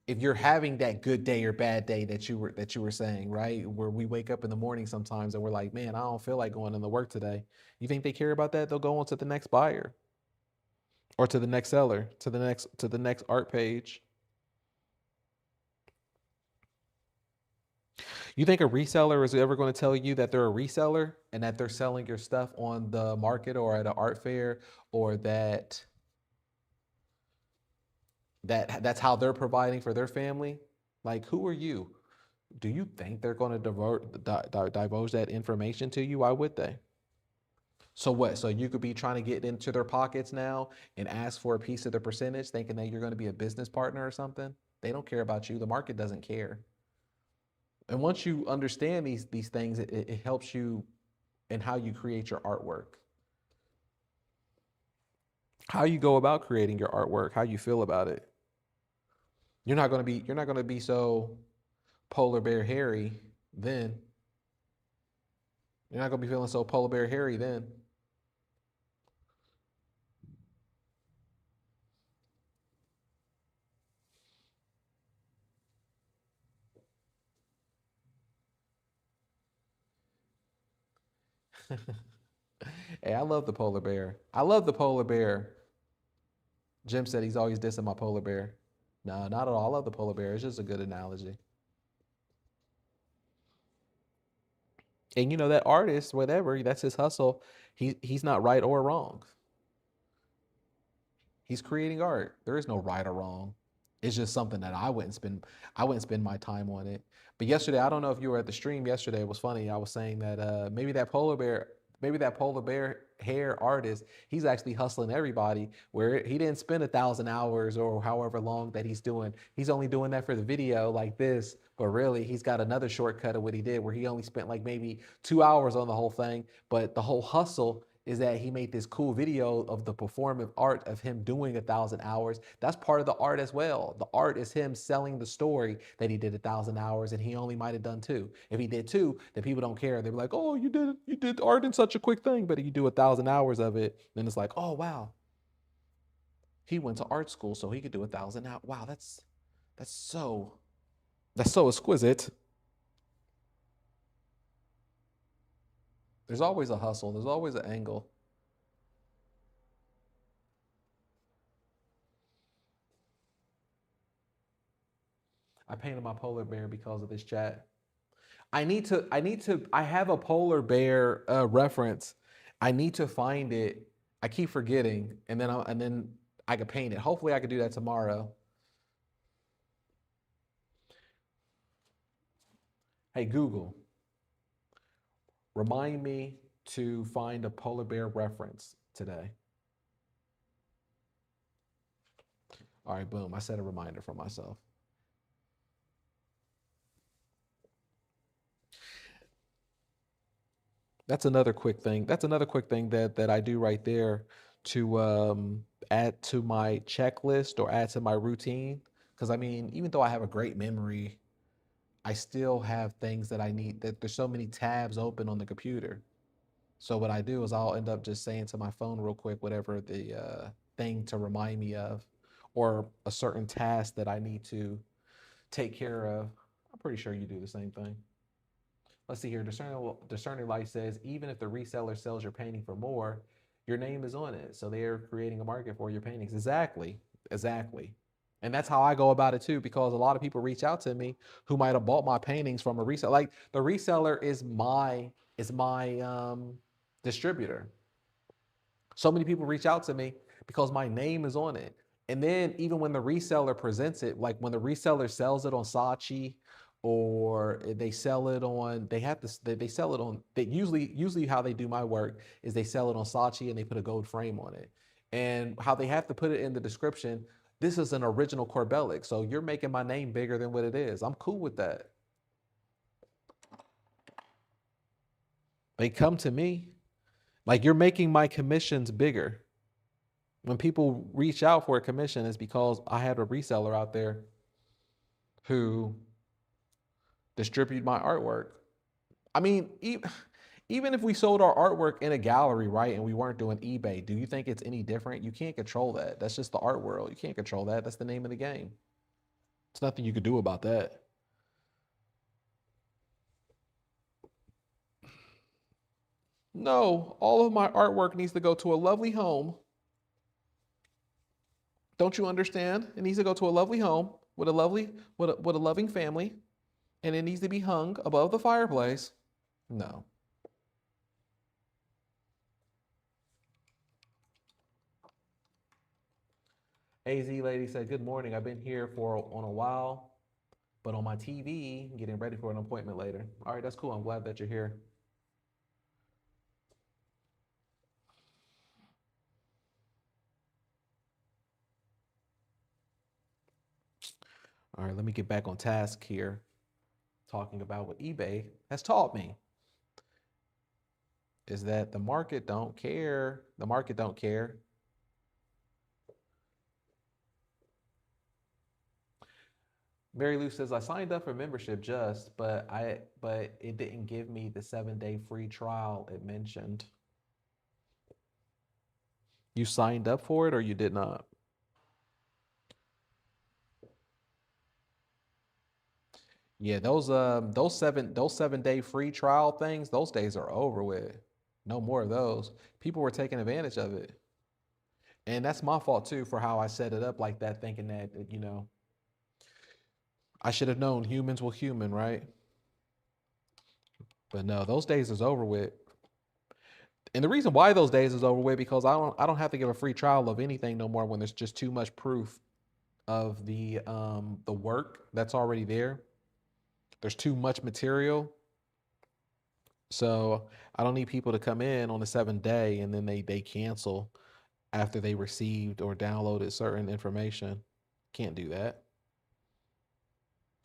A: if you're having that good day or bad day that you were saying, right? Where we wake up in the morning sometimes and we're like, man, I don't feel like going into work today. You think they care about that? They'll go on to the next buyer or to the next seller, to the next art page. You think a reseller is ever going to tell you that they're a reseller and that they're selling your stuff on the market or at an art fair, or that's how they're providing for their family? Like, who are you? Do you think they're going to divulge that information to you? Why would they? So what? So you could be trying to get into their pockets now and ask for a piece of the percentage, thinking that you're going to be a business partner or something. They don't care about you. The market doesn't care. And once you understand these things, it helps you in how you create your artwork, how you go about creating your artwork, how you feel about it. You're not going to be so polar bear hairy then. You're not going to be feeling so polar bear hairy then. Hey, I love the polar bear. I love the polar bear. Jim said he's always dissing my polar bear. No, not at all. I love the polar bear. It's just a good analogy. And you know that artist, whatever, that's his hustle. He's not right or wrong. He's creating art. There is no right or wrong. It's just something that I wouldn't spend my time on it. But yesterday, I don't know if you were at the stream yesterday. It was funny. I was saying that maybe that polar bear hair artist, he's actually hustling everybody where he didn't spend 1,000 hours or however long that he's doing. He's only doing that for the video like this, but really he's got another shortcut of what he did where he only spent like maybe 2 hours on the whole thing. But the whole hustle is that he made this cool video of the performative art of him doing 1,000 hours. That's part of the art as well. The art is him selling the story that he did 1,000 hours and he only might have done two. If he did two, then people don't care. They're like, oh, you did art in such a quick thing. But if you do 1,000 hours of it, then it's like, oh wow, he went to art school so he could do 1,000 hours. Wow, that's so that's so exquisite. There's always a hustle. There's always an angle. I painted my polar bear because of this chat. I have a polar bear reference. I need to find it. I keep forgetting, and then I could paint it. Hopefully, I could do that tomorrow. Hey Google, remind me to find a polar bear reference today. All right, boom. I set a reminder for myself. That's another quick thing. That's another quick thing that I do right there to add to my checklist or add to my routine. Because I mean, even though I have a great memory, I still have things that I need. That there's so many tabs open on the computer. So what I do is I'll end up just saying to my phone real quick whatever the thing to remind me of, or a certain task that I need to take care of. I'm pretty sure you do the same thing. Let's see here. Discerning Light says even if the reseller sells your painting for more, your name is on it. So they're creating a market for your paintings. Exactly. Exactly. And that's how I go about it too, because a lot of people reach out to me who might have bought my paintings from a reseller. Like the reseller is my distributor. So many people reach out to me because my name is on it. And then even when the reseller presents it, like when the reseller sells it on Saatchi or they sell it on, they sell it on, they usually how they do my work is they sell it on Saatchi and they put a gold frame on it. And how they have to put it in the description, this is an original Corbellic. So you're making my name bigger than what it is. I'm cool with that. They come to me like you're making my commissions bigger. When people reach out for a commission, it's because I had a reseller out there who distribute my artwork. I mean, even if we sold our artwork in a gallery, right, and we weren't doing eBay, do you think it's any different? You can't control that. That's just the art world. You can't control that. That's the name of the game. There's nothing you could do about that. No, all of my artwork needs to go to a lovely home. Don't you understand? It needs to go to a lovely home with a loving family, and it needs to be hung above the fireplace. No. AZ lady said, "Good morning. I've been here for on a while, but on my TV, getting ready for an appointment later." All right, that's cool. I'm glad that you're here. All right, let me get back on task here, talking about what eBay has taught me is that the market don't care. The market don't care. Mary Lou says I signed up for membership but it didn't give me the 7-day free trial it mentioned. You signed up for it or you did not? Yeah, those 7-day free trial things, those days are over with. No more of those. People were taking advantage of it. And that's my fault too for how I set it up like that, thinking that, I should have known humans will human, right? But no, those days is over with. And the reason why those days is over with because I don't have to give a free trial of anything no more when there's just too much proof of the work that's already there. There's too much material. So I don't need people to come in on the 7th day and then they cancel after they received or downloaded certain information. Can't do that.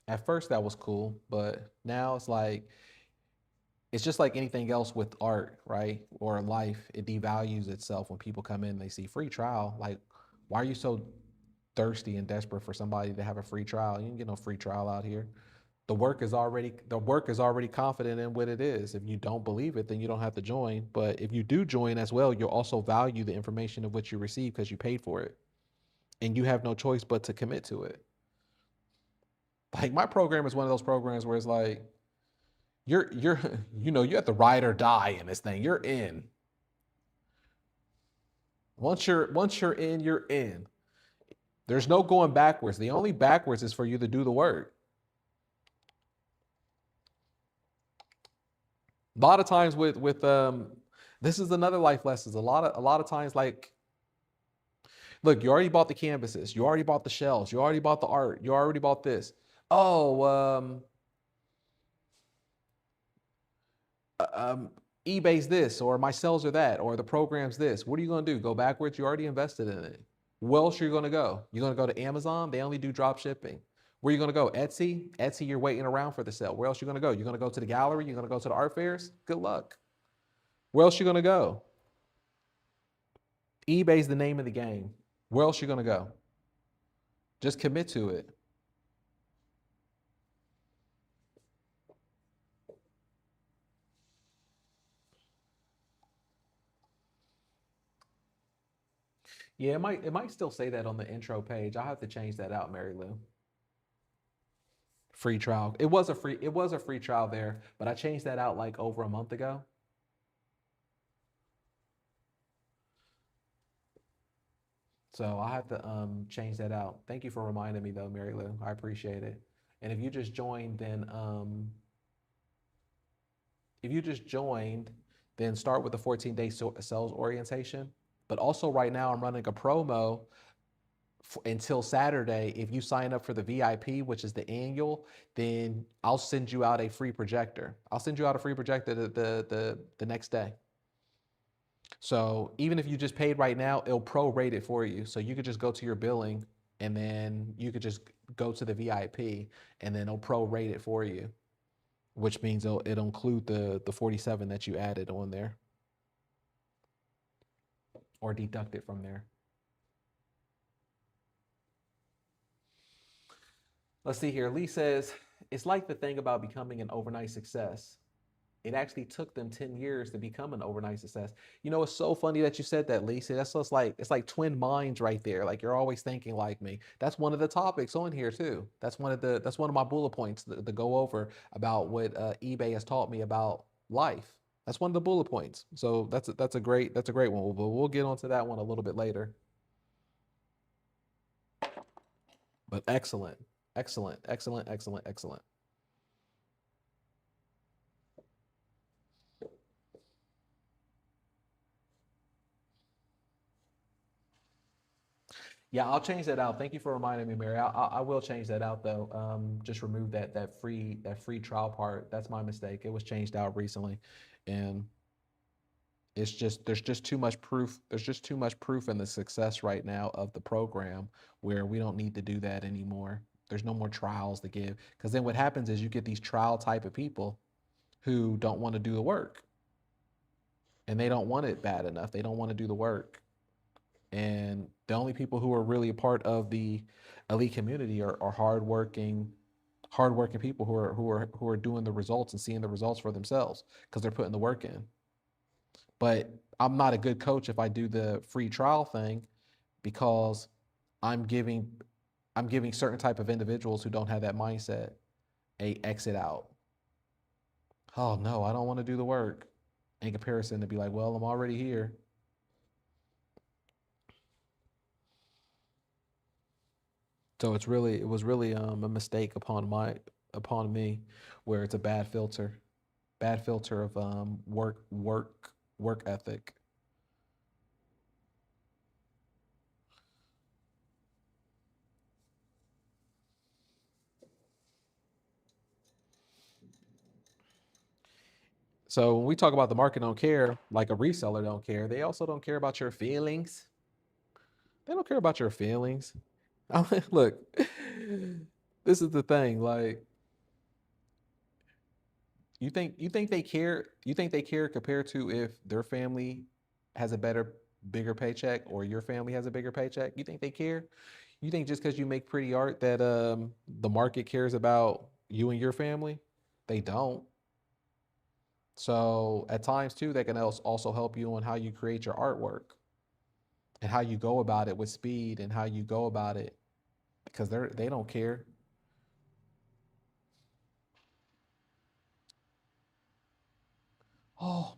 A: At first that was cool, but now it's just like anything else with art, right? Or life, it devalues itself when people come in and they see free trial. Like, why are you so thirsty and desperate for somebody to have a free trial? You can get no free trial out here. The work is already confident in what it is. If you don't believe it, then you don't have to join. But if you do join as well, you'll also value the information of what you receive because you paid for it. And you have no choice but to commit to it. Like my program is one of those programs where it's like you're you have to ride or die in this thing. You're in. Once you're in, you're in. There's no going backwards. The only backwards is for you to do the work. A lot of times with this is another life lesson. A lot of times, like, look, you already bought the canvases, you already bought the shells, you already bought the art, you already bought this. Oh, eBay's this, or my sales are that, or the program's this. What are you gonna do? Go backwards? You already invested in it. Where else are you gonna go? You're gonna go to Amazon? They only do drop shipping. Where are you gonna go? Etsy? Etsy, you're waiting around for the sale. Where else are you gonna go? You're gonna go to the gallery? You're gonna go to the art fairs? Good luck. Where else are you gonna go? eBay's the name of the game. Where else are you gonna go? Just commit to it. Yeah, it might still say that on the intro page. I'll have to change that out, Mary Lou. Free trial. It was a free trial there, but I changed that out like over a month ago. So I'll have to change that out. Thank you for reminding me though, Mary Lou. I appreciate it. And if you just joined, then start with the 14-day sales orientation. But also right now I'm running a promo until Saturday. If you sign up for the VIP, which is the annual, then I'll send you out a free projector. I'll send you out a free projector the next day. So even if you just paid right now, it'll prorate it for you. So you could just go to your billing and then you could just go to the VIP and then it'll prorate it for you, which means it'll include the 47 that you added on there or deduct it from there. Let's see here. Lee says, it's like the thing about becoming an overnight success. It actually took them 10 years to become an overnight success. It's so funny that you said that, Lisa. That's just like, it's like twin minds right there. Like you're always thinking like me. That's one of the topics on here too. That's one of my bullet points to go over about what eBay has taught me about life. That's one of the bullet points. So that's a great one. But we'll get onto that one a little bit later. But excellent, excellent, excellent, excellent, excellent. Yeah, I'll change that out. Thank you for reminding me, Mary. I will change that out though. Just remove that free trial part. That's my mistake. It was changed out recently, and there's just too much proof. There's just too much proof in the success right now of the program where we don't need to do that anymore. There's no more trials to give. Because then what happens is you get these trial type of people who don't want to do the work, and they don't want it bad enough. They don't want to do the work. And the only people who are really a part of the elite community are hardworking people who are doing the results and seeing the results for themselves because they're putting the work in. But I'm not a good coach if I do the free trial thing, because I'm giving certain type of individuals who don't have that mindset a exit out. Oh no, I don't want to do the work, in comparison to be like, well, I'm already here. So it was really a mistake upon me, where it's a bad filter of work ethic. So when we talk about the market don't care, like a reseller don't care, they also don't care about your feelings. They don't care about your feelings. Look, this is the thing. Like, you think they care? You think they care compared to if their family has a bigger paycheck, or your family has a bigger paycheck? You think they care? You think just because you make pretty art that the market cares about you and your family? They don't. So at times too, they can also help you on how you create your artwork and how you go about it with speed and how you go about it, because they don't care. Oh,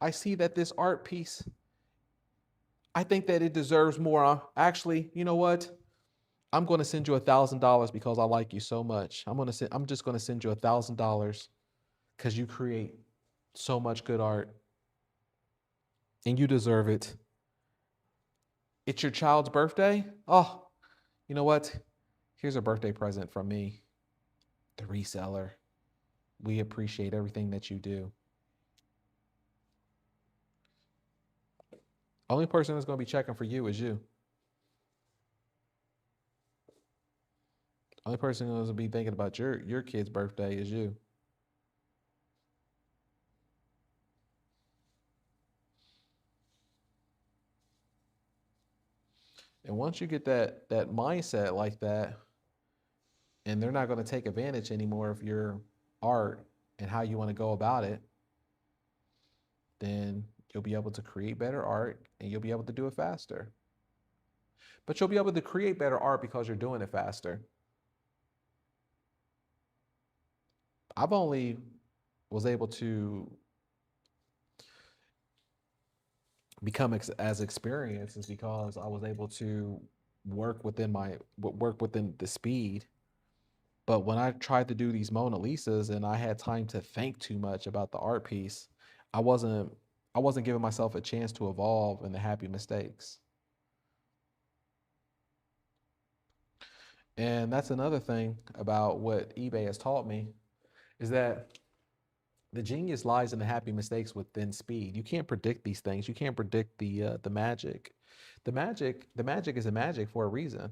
A: I see that this art piece, I think that it deserves more. Actually, you know what? I'm going to send you $1,000 because I like you so much. I'm just going to send you $1,000 because you create so much good art and you deserve it. It's your child's birthday. Oh, you know what? Here's a birthday present from me, the reseller. We appreciate everything that you do. Only person that's going to be checking for you is you. Only person who's going to be thinking about your kid's birthday is you. And once you get that mindset like that, and they're not going to take advantage anymore of your art and how you want to go about it, then you'll be able to create better art and you'll be able to do it faster. But you'll be able to create better art because you're doing it faster. I've only was able to become as experienced is because I was able to work within the speed. But when I tried to do these Mona Lisas and I had time to think too much about the art piece, I wasn't I wasn't giving myself a chance to evolve in the happy mistakes. And that's another thing about what eBay has taught me, is that the genius lies in the happy mistakes within speed. You can't predict these things. You can't predict the magic. The magic is a magic for a reason.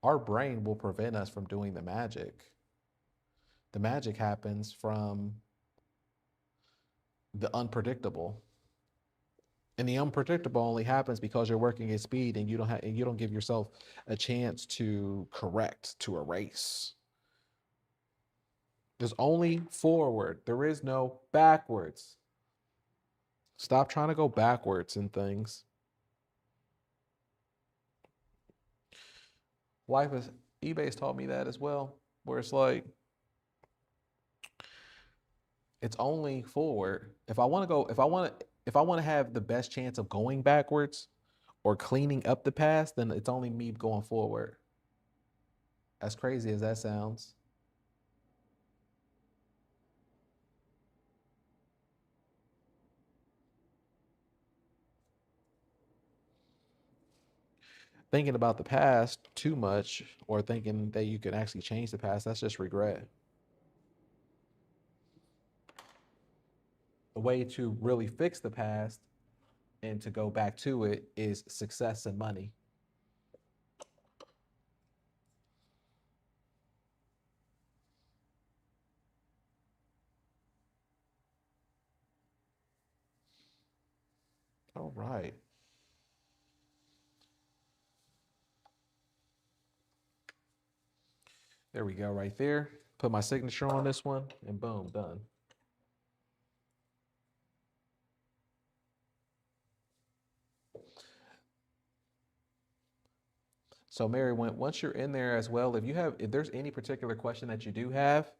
A: Our brain will prevent us from doing the magic. The magic happens from the unpredictable. And the unpredictable only happens because you're working at speed and you don't give yourself a chance to correct, to erase. There's only forward. There is no backwards. Stop trying to go backwards in things. Life is eBay's taught me that as well, where it's like it's only forward. If I want to have the best chance of going backwards or cleaning up the past, then it's only me going forward. As crazy as that sounds. Thinking about the past too much or thinking that you can actually change the past, that's just regret. The way to really fix the past and to go back to it is success and money. All right. There we go, right there. Put my signature on this one, and boom, done. So Mary, once you're in there as well, if there's any particular question that you do have,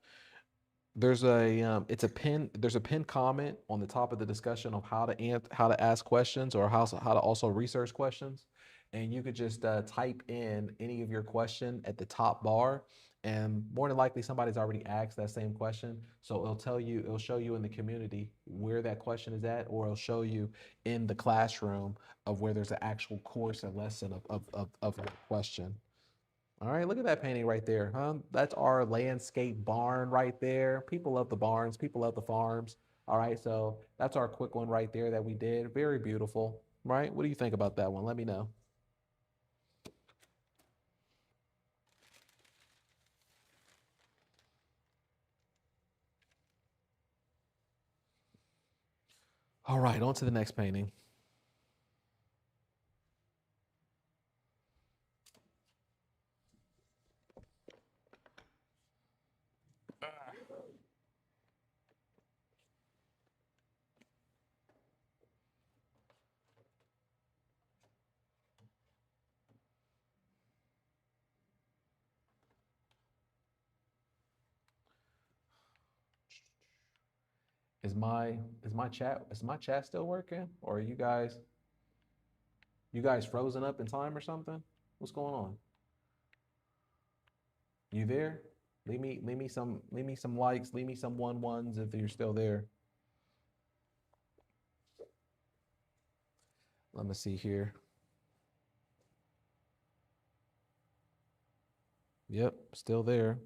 A: there's a pinned comment on the top of the discussion of how to ask questions or how to also research questions, and you could just type in any of your question at the top bar, and more than likely somebody's already asked that same question, so it'll show you in the community where that question is at, or it'll show you in the classroom of where there's an actual course and lesson of the question. All right, look at that painting right there, huh? That's our landscape barn right there. People love the barns, people love the farms. All right, so that's our quick one right there that we did. Very beautiful, right? What do you think about that one? Let me know. All right, on to the next painting. Is my chat still working? Or are you guys frozen up in time or something? What's going on? You there? Leave me some likes, leave me some ones if you're still there. Let me see here. Yep, still there.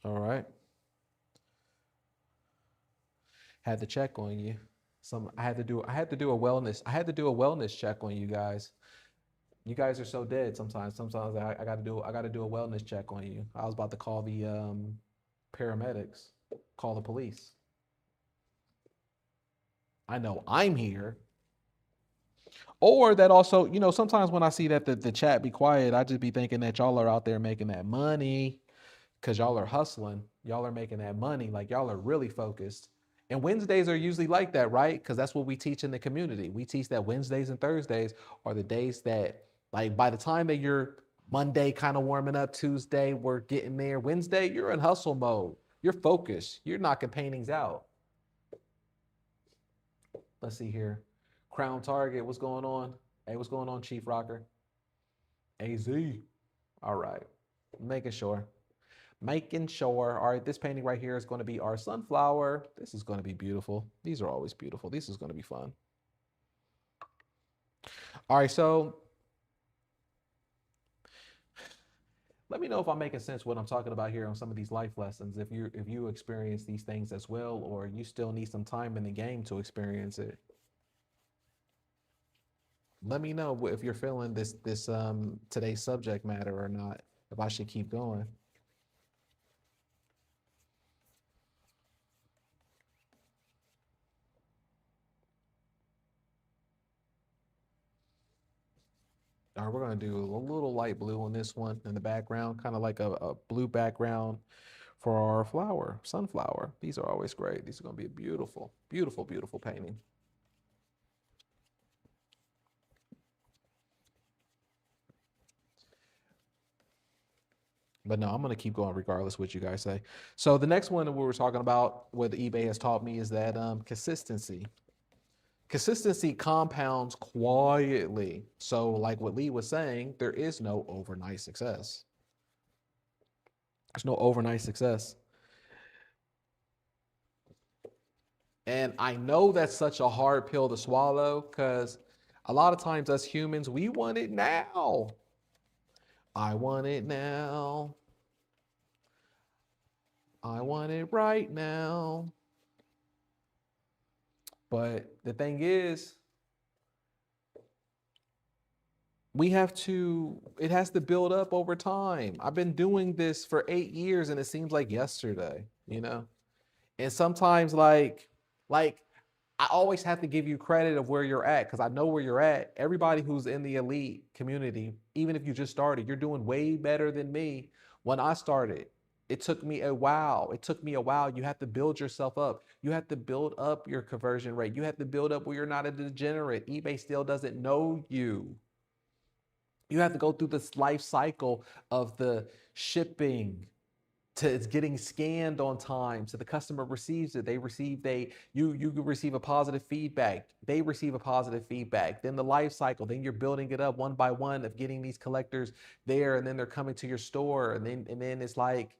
A: All right. Had to check on you. I had to do a wellness check on you guys. You guys are so dead sometimes. Sometimes I gotta do a wellness check on you. I was about to call the paramedics, call the police. I know I'm here. Or that also, sometimes when I see that the chat be quiet, I just be thinking that y'all are out there making that money because y'all are hustling. Y'all are making that money. Like y'all are really focused. And Wednesdays are usually like that, right? Because that's what we teach in the community. We teach that Wednesdays and Thursdays are the days that, like, by the time that you're Monday kind of warming up, Tuesday, we're getting there. Wednesday, you're in hustle mode. You're focused. You're knocking paintings out. Let's see here. Crown Target, what's going on? Hey, what's going on, Chief Rocker? AZ. All right. Making sure. Making sure. All right, this painting right here is going to be our sunflower. This is going to be beautiful. These are always beautiful. This is going to be fun. All right, so let me know if I'm making sense what I'm talking about here on some of these life lessons. If you experience these things as well, or you still need some time in the game to experience it. Let me know if you're feeling this today's subject matter or not. If I should keep going. All right, we're gonna do a little light blue on this one in the background, kind of like a blue background for our flower, sunflower. These are always great. These are gonna be a beautiful, beautiful, beautiful painting. But no, I'm gonna keep going regardless what you guys say. So the next one that we were talking about, what eBay has taught me, is that consistency. Consistency compounds quietly. So, like what Lee was saying, there is no overnight success. There's no overnight success. And I know that's such a hard pill to swallow because a lot of times, us humans, we want it now. I want it now. I want it right now. But the thing is, it has to build up over time. I've been doing this for 8 years and it seems like yesterday, you know? And sometimes like I always have to give you credit of where you're at because I know where you're at. Everybody who's in the elite community, even if you just started, you're doing way better than me. When I started, it took me a while. It took me a while. You have to build yourself up. You have to build up your conversion rate. You have to build up where you're not a degenerate. eBay still doesn't know you. You have to go through this life cycle of the shipping, to it's getting scanned on time, so the customer receives it, you receive a positive feedback, they receive a positive feedback, then the life cycle, then you're building it up one by one of getting these collectors there, and then they're coming to your store, and then it's like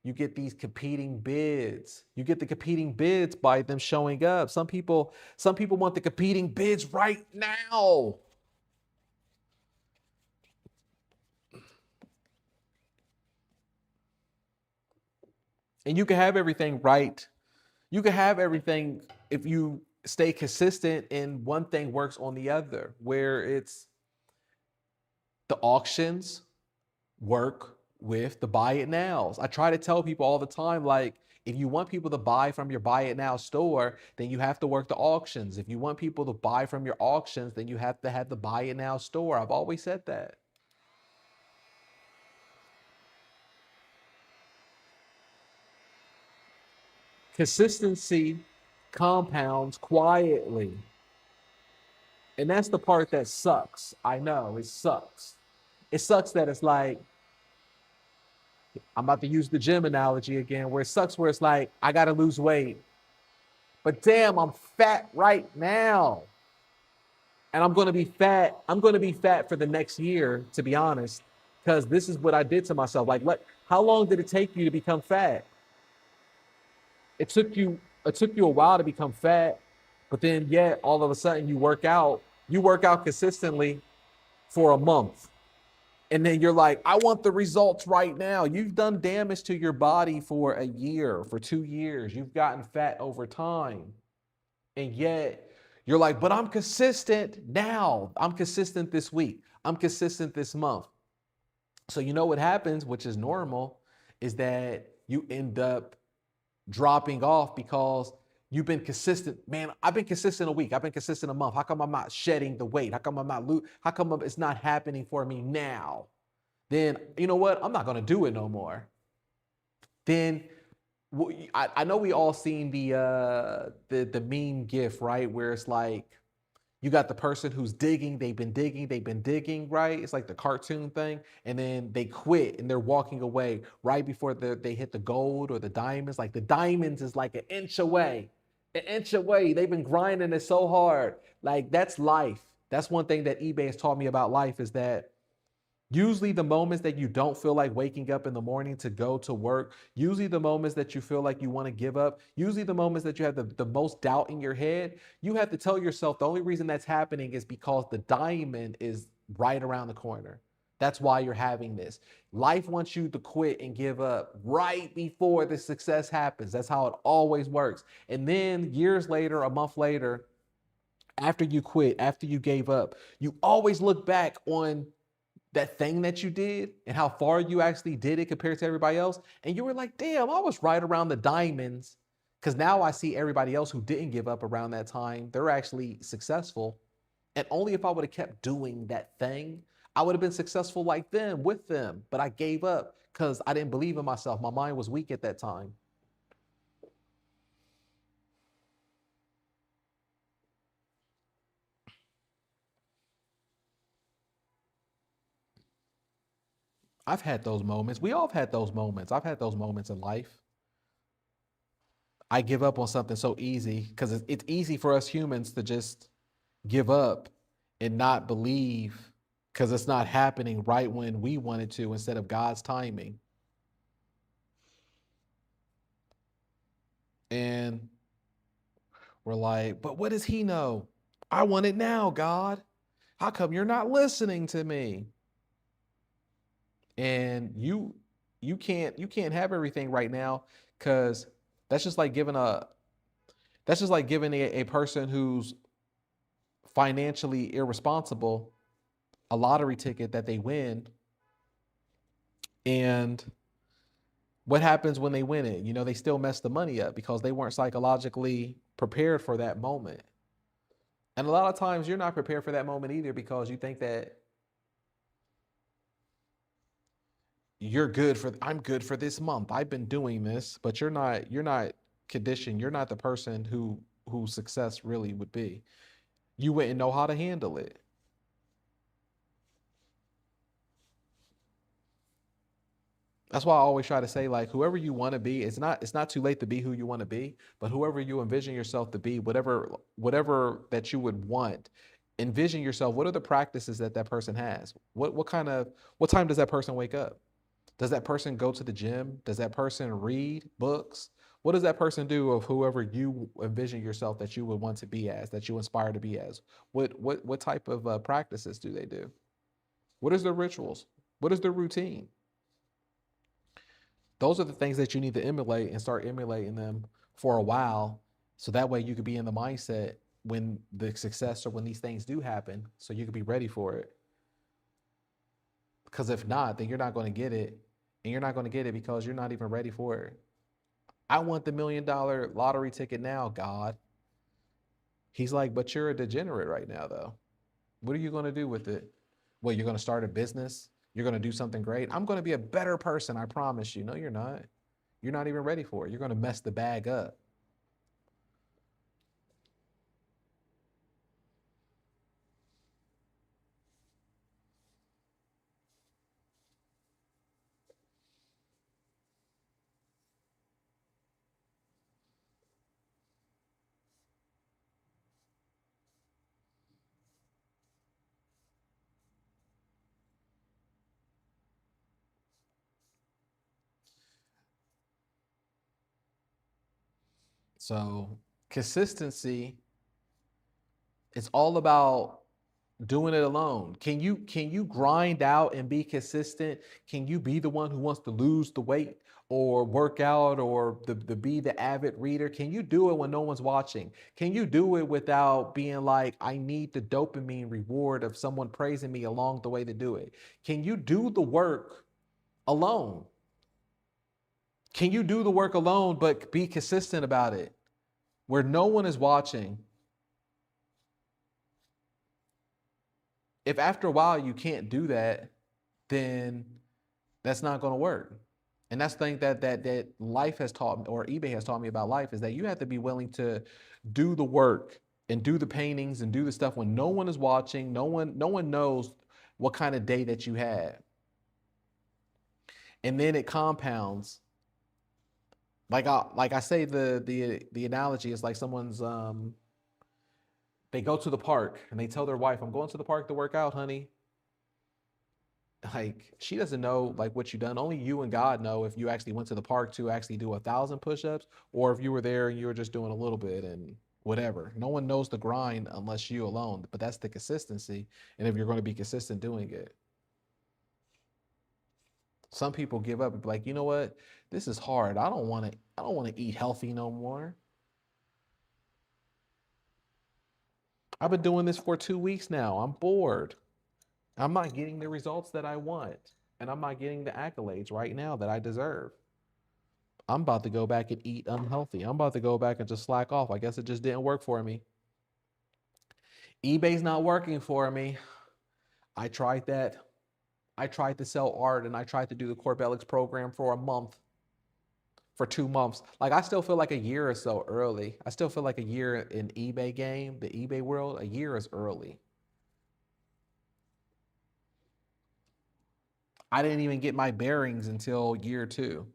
A: you get these competing bids. You get the competing bids by them showing up. Some people want the competing bids right now. And you can have everything right. You can have everything if you stay consistent and one thing works on the other, where it's the auctions work with the buy it nows. I try to tell people all the time, like, if you want people to buy from your buy it now store, then you have to work the auctions. If you want people to buy from your auctions, then you have to have the buy it now store. I've always said that. Consistency compounds quietly. And that's the part that sucks. I know it sucks. It sucks that it's like, I'm about to use the gym analogy again, where it sucks where it's like, I got to lose weight. But damn, I'm fat right now. And I'm going to be fat. I'm going to be fat for the next year, to be honest, because this is what I did to myself. Like, how long did it take you to become fat? It took you a while to become fat, but then yet all of a sudden you work out consistently for a month. And then you're like, I want the results right now. You've done damage to your body for a year, for 2 years. You've gotten fat over time. And yet you're like, but I'm consistent now. I'm consistent this week. I'm consistent this month. So you know what happens, which is normal, is that you end up dropping off because you've been consistent. Man, I've been consistent a week. I've been consistent a month. How come I'm not shedding the weight? How come it's not happening for me now? Then you know what? I'm not gonna do it no more. Then I know we all seen the meme gif, right? Where it's like you got the person who's they've been digging, right? It's like the cartoon thing, and then they quit and they're walking away right before they hit the gold or the diamonds. Like the diamonds is like an inch away. They've been grinding it so hard. Like that's life. That's one thing that eBay has taught me about life is that usually the moments that you don't feel like waking up in the morning to go to work, usually the moments that you feel like you want to give up, usually the moments that you have the most doubt in your head, you have to tell yourself the only reason that's happening is because the diamond is right around the corner. That's why you're having this. Life wants you to quit and give up right before the success happens. That's how it always works. And then years later, a month later, after you quit, after you gave up, you always look back on that thing that you did and how far you actually did it compared to everybody else. And you were like, damn, I was right around the diamonds. Because now I see everybody else who didn't give up around that time, they're actually successful. And only if I would have kept doing that thing, I would have been successful like them, with them. But I gave up because I didn't believe in myself. My mind was weak at that time. I've had those moments. We all have had those moments. I've had those moments in life. I give up on something so easy because it's easy for us humans to just give up and not believe because it's not happening right when we want it to instead of God's timing. And we're like, but what does he know? I want it now, God. How come you're not listening to me? And you can't have everything right now because that's just like giving a that's just like giving a person who's financially irresponsible a lottery ticket that they win, and what happens when they win it? You know, they still mess the money up because they weren't psychologically prepared for that moment. And a lot of times you're not prepared for that moment either because you think that I'm good for this month. I've been doing this, but you're not conditioned. You're not the person who success really would be. You wouldn't know how to handle it. That's why I always try to say, like, whoever you want to be, it's not too late to be who you want to be, but whoever you envision yourself to be, whatever that you would want, envision yourself. What are the practices that that person has? What time does that person wake up? Does that person go to the gym? Does that person read books? What does that person do of whoever you envision yourself that you would want to be as, that you inspire to be as? What type of practices do they do? What is their rituals? What is their routine? Those are the things that you need to emulate and start emulating them for a while. So that way you could be in the mindset when the success or when these things do happen, so you could be ready for it. Because if not, then you're not going to get it. And you're not going to get it because you're not even ready for it. I want the $1 million lottery ticket now, God. He's like, but you're a degenerate right now, though. What are you going to do with it? Well, you're going to start a business. You're going to do something great. I'm going to be a better person. I promise you. No, you're not. You're not even ready for it. You're going to mess the bag up. So consistency, it's all about doing it alone. Can you grind out and be consistent? Can you be the one who wants to lose the weight or work out or the be the avid reader? Can you do it when no one's watching? Can you do it without being like, I need the dopamine reward of someone praising me along the way to do it? Can you do the work alone? Can you do the work alone but be consistent about it where no one is watching? If after a while you can't do that, then that's not going to work. And that's the thing that life has taught me, or eBay has taught me about life, is that you have to be willing to do the work and do the paintings and do the stuff when no one is watching, no one knows what kind of day that you had. And then it compounds. Like I say, the analogy is like someone's they go to the park and they tell their wife, I'm going to the park to work out, honey. Like, she doesn't know like what you done. Only you and God know if you actually went to the park to actually do 1,000 push-ups, or if you were there and you were just doing a little bit and whatever. No one knows the grind unless you alone, but that's the consistency. And if you're going to be consistent doing it, some people give up and be like, you know what, this is hard. I don't want to eat healthy no more. I've been doing this for 2 weeks now. I'm bored. I'm not getting the results that I want, and I'm not getting the accolades right now that I deserve. I'm about to go back and eat unhealthy. I'm about to go back and just slack off. I guess it just didn't work for me. eBay's not working for me. I tried that. I tried to sell art and I tried to do the Corbellic program for a month, for 2 months. Like, I still feel like a year or so early. I still feel like a year in eBay game, the eBay world, a year is early. I didn't even get my bearings until year two.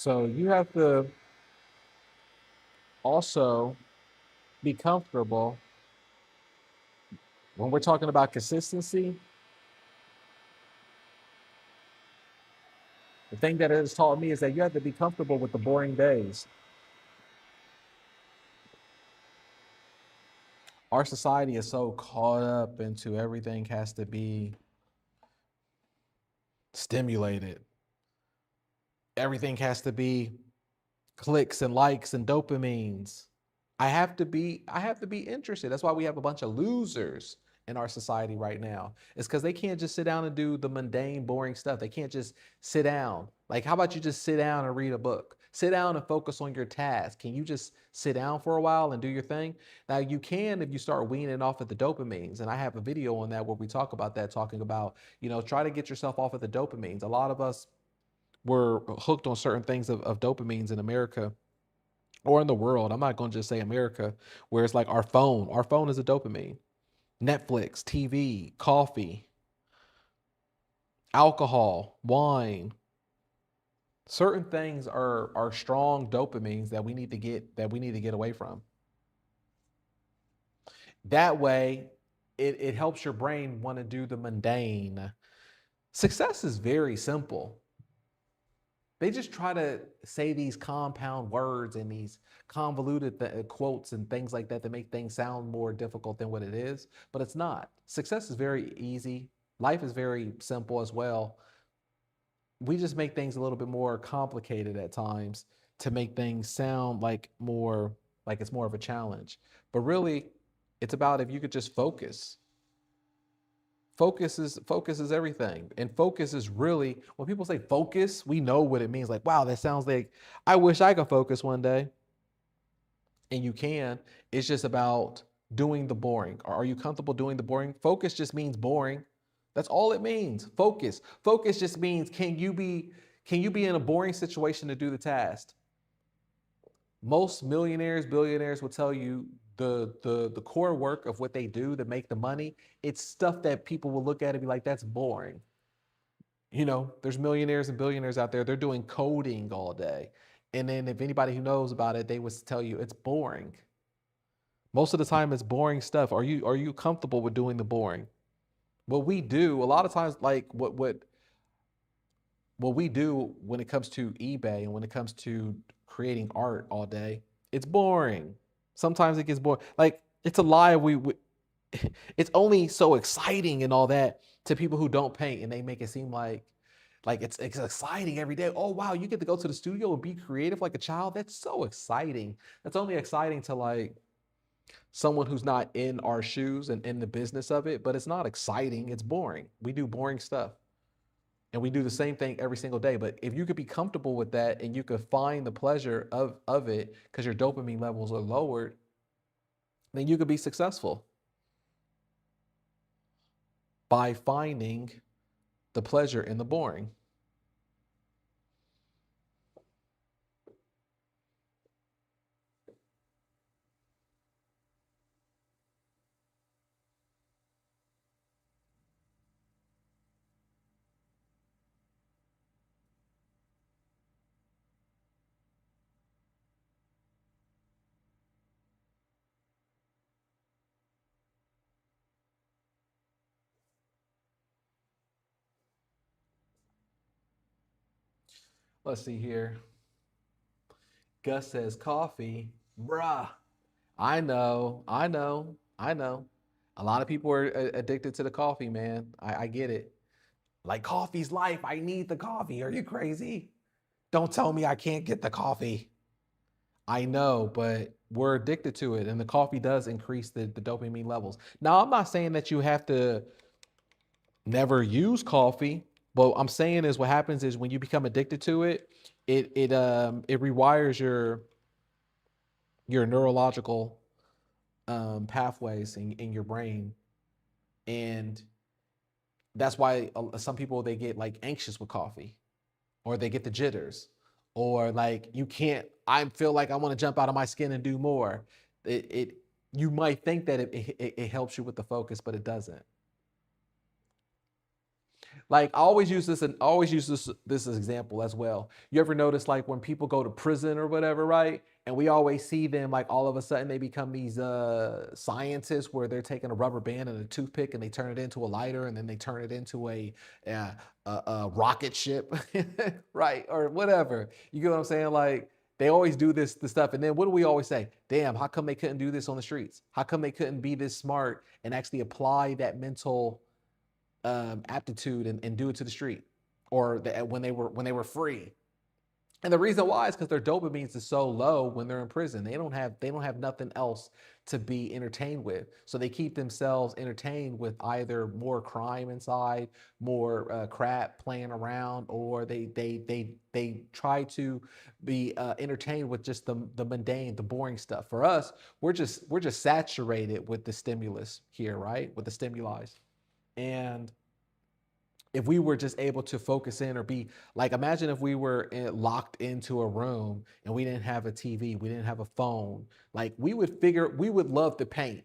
A: So you have to also be comfortable when we're talking about consistency. The thing that it has taught me is that you have to be comfortable with the boring days. Our society is so caught up into everything has to be stimulated. Everything has to be clicks and likes and dopamines. I have to be interested. That's why we have a bunch of losers in our society right now. It's because they can't just sit down and do the mundane, boring stuff. They can't just sit down. Like, how about you just sit down and read a book? Sit down and focus on your task. Can you just sit down for a while and do your thing? Now, you can if you start weaning off of the dopamines. And I have a video on that where we talk about that, talking about, try to get yourself off of the dopamines. A lot of us were hooked on certain things of dopamines in America or in the world. I'm not going to just say America, where it's like our phone. Our phone is a dopamine. Netflix, TV, coffee, alcohol, wine. Certain things are strong dopamines that we need to get away from. That way, it helps your brain want to do the mundane. Success is very simple. They just try to say these compound words and these convoluted quotes and things like that to make things sound more difficult than what it is, but it's not. Success is very easy. Life is very simple as well. We just make things a little bit more complicated at times to make things sound like it's more of a challenge. But really, it's about if you could just focus. Focus is everything. And focus is really, when people say focus, we know what it means. Like, wow, that sounds like I wish I could focus one day. And you can. It's just about doing the boring. Are you comfortable doing the boring? Focus just means boring. That's all it means. Focus. Focus just means can you be in a boring situation to do the task? Most millionaires, billionaires will tell you the core work of what they do to make the money. It's stuff that people will look at and be like, that's boring. There's millionaires and billionaires out there. They're doing coding all day. And then if anybody who knows about it, they would tell you it's boring. Most of the time it's boring stuff. Are you comfortable with doing the boring? What we do, a lot of times, like what we do when it comes to eBay and when it comes to creating art all day, it's boring. Sometimes it gets boring. Like, it's a lie. It's only so exciting and all that to people who don't paint, and they make it seem like it's exciting every day. Oh wow, you get to go to the studio and be creative like a child. That's so exciting. That's only exciting to like someone who's not in our shoes and in the business of it, but it's not exciting. It's boring. We do boring stuff. And we do the same thing every single day. But if you could be comfortable with that and you could find the pleasure of it because your dopamine levels are lowered, then you could be successful by finding the pleasure in the boring. Let's see here. Gus says coffee. Bruh. I know. A lot of people are addicted to the coffee, man. I get it. Like, coffee's life. I need the coffee. Are you crazy? Don't tell me I can't get the coffee. I know, but we're addicted to it, and the coffee does increase the dopamine levels. Now, I'm not saying that you have to never use coffee, but I'm saying is what happens is when you become addicted to it, it rewires your neurological pathways in your brain, and that's why some people they get like anxious with coffee, or they get the jitters, or like you can't. I feel like I want to jump out of my skin and do more. It you might think that it helps you with the focus, but it doesn't. Like I always use this and always use this example as well. You ever notice like when people go to prison or whatever, right? And we always see them like all of a sudden they become these scientists where they're taking a rubber band and a toothpick and they turn it into a lighter and then they turn it into uh, a rocket ship, right? Or whatever. You get what I'm saying? Like they always do this stuff, and then what do we always say? Damn, how come they couldn't do this on the streets? How come they couldn't be this smart and actually apply that mental aptitude and do it to the street, or when they were free? And the reason why is because their dopamine is so low when they're in prison. They don't have nothing else to be entertained with. So they keep themselves entertained with either more crime inside, more crap playing around, or they try to be entertained with just the mundane, the boring stuff. For us, we're just saturated with the stimulus here, right? With the stimuli. And if we were just able to focus in or be like, imagine if we were locked into a room and we didn't have a TV, we didn't have a phone, like we would love to paint.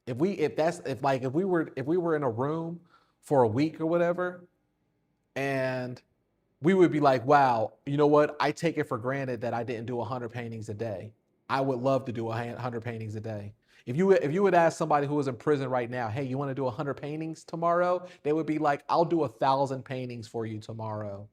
A: If we were in a room for a week or whatever, and we would be like, wow, you know what? I take it for granted that I didn't do 100 paintings a day. I would love to do 100 paintings a day. If you would ask somebody who is in prison right now, hey, you want to do 100 paintings tomorrow? They would be like, I'll do 1,000 paintings for you tomorrow.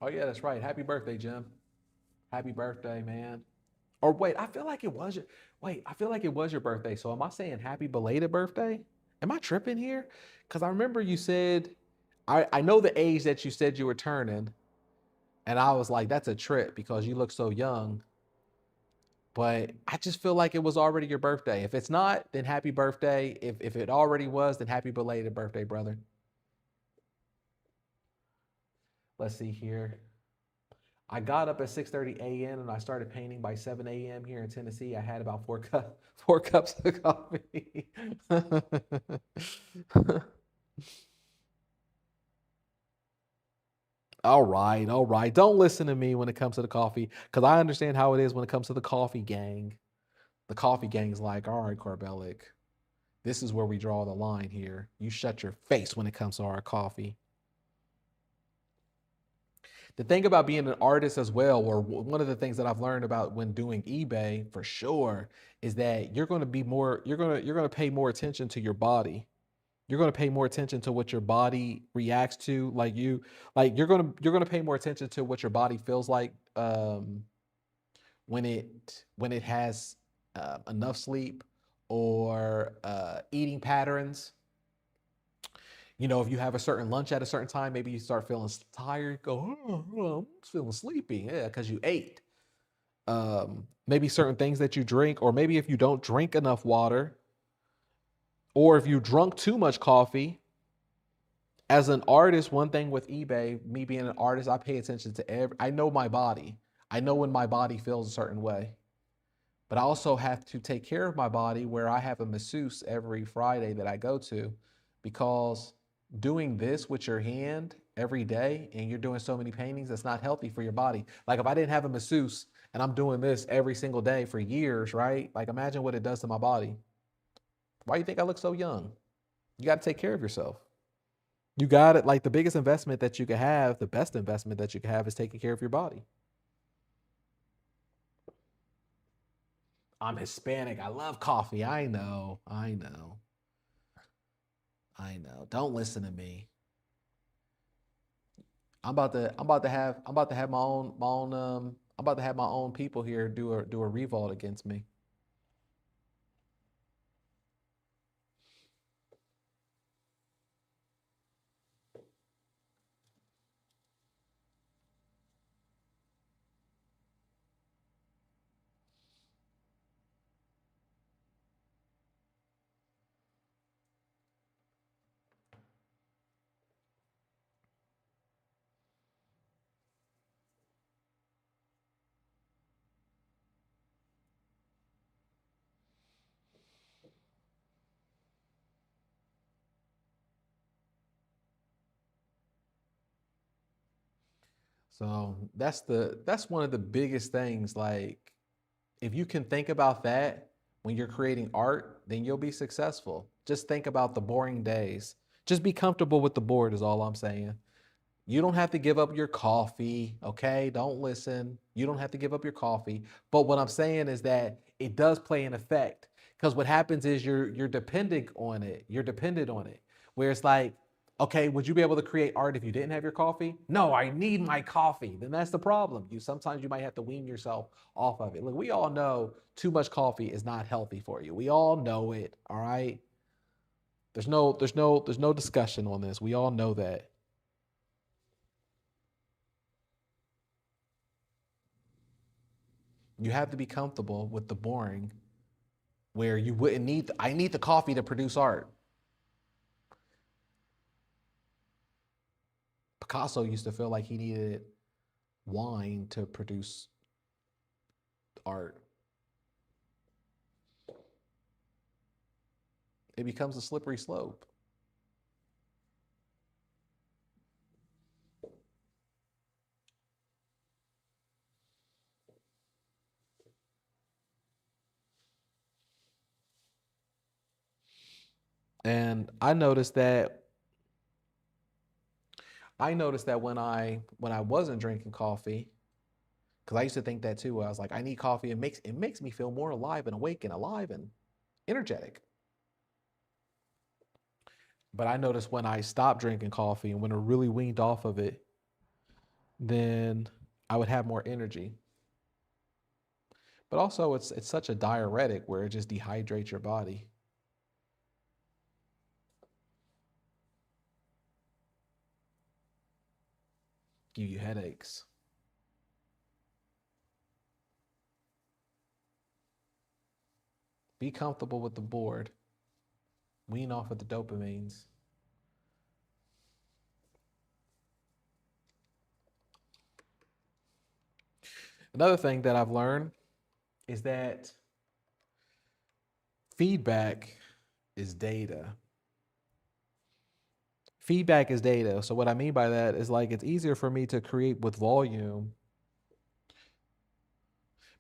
A: Oh yeah, that's right. Happy birthday, Jim. Happy birthday, man. Or wait, I feel like it was your birthday. So am I saying happy belated birthday? Am I tripping here? Because I remember you said, I know the age that you said you were turning, and I was like, that's a trip because you look so young. But I just feel like it was already your birthday. If it's not, then happy birthday. If it already was, then happy belated birthday, brother. Let's see here. I got up at 6:30 a.m. and I started painting by 7 a.m. here in Tennessee. I had about four cups of coffee. All right, all right. Don't listen to me when it comes to the coffee, because I understand how it is when it comes to the coffee gang. The coffee gang's like, all right, Corbellic, this is where we draw the line here. You shut your face when it comes to our coffee. The thing about being an artist as well, or one of the things that I've learned about when doing eBay for sure, is that you're going to pay more attention to your body. You're going to pay more attention to what your body reacts to. You're going to pay more attention to what your body feels like when it has enough sleep, or eating patterns. If you have a certain lunch at a certain time, maybe you start feeling tired, go, I'm feeling sleepy. Yeah, because you ate. Maybe certain things that you drink, or maybe if you don't drink enough water, or if you drunk too much coffee. As an artist, one thing with eBay, me being an artist, I pay attention to I know my body. I know when my body feels a certain way. But I also have to take care of my body, where I have a masseuse every Friday that I go to, because doing this with your hand every day and you're doing so many paintings, that's not healthy for your body. Like if I didn't have a masseuse and I'm doing this every single day for years, right? Like imagine what it does to my body. Why do you think I look so young? You got to take care of yourself. You got it. Like the biggest investment that you could have, the best investment that you could have is taking care of your body. I'm Hispanic. I love coffee. I know. I know. I know. Don't listen to me. I'm about to have I'm about to have my own people here do a revolt against me. So that's one of the biggest things. Like, if you can think about that when you're creating art, then you'll be successful. Just think about the boring days. Just be comfortable with the bored is all I'm saying. You don't have to give up your coffee, okay? Don't listen. You don't have to give up your coffee. But what I'm saying is that it does play an effect, because what happens is you're dependent on it. You're dependent on it. Where it's like, okay, would you be able to create art if you didn't have your coffee? No, I need my coffee. Then that's the problem. You sometimes you might have to wean yourself off of it. Look, we all know too much coffee is not healthy for you. We all know it, all right? There's no discussion on this. We all know that. You have to be comfortable with the boring, where you wouldn't need, I need the coffee to produce art. Picasso used to feel like he needed wine to produce art. It becomes a slippery slope. And I noticed that when I wasn't drinking coffee, because I used to think that too. I was like, I need coffee. It makes me feel more alive and awake and alive and energetic. But I noticed when I stopped drinking coffee and when I really weaned off of it, then I would have more energy. But also, it's such a diuretic where it just dehydrates your body, give you headaches. Be comfortable with the board. Wean off of the dopamines. Another thing that I've learned is that feedback is data. Feedback is data. So what I mean by that is, like, it's easier for me to create with volume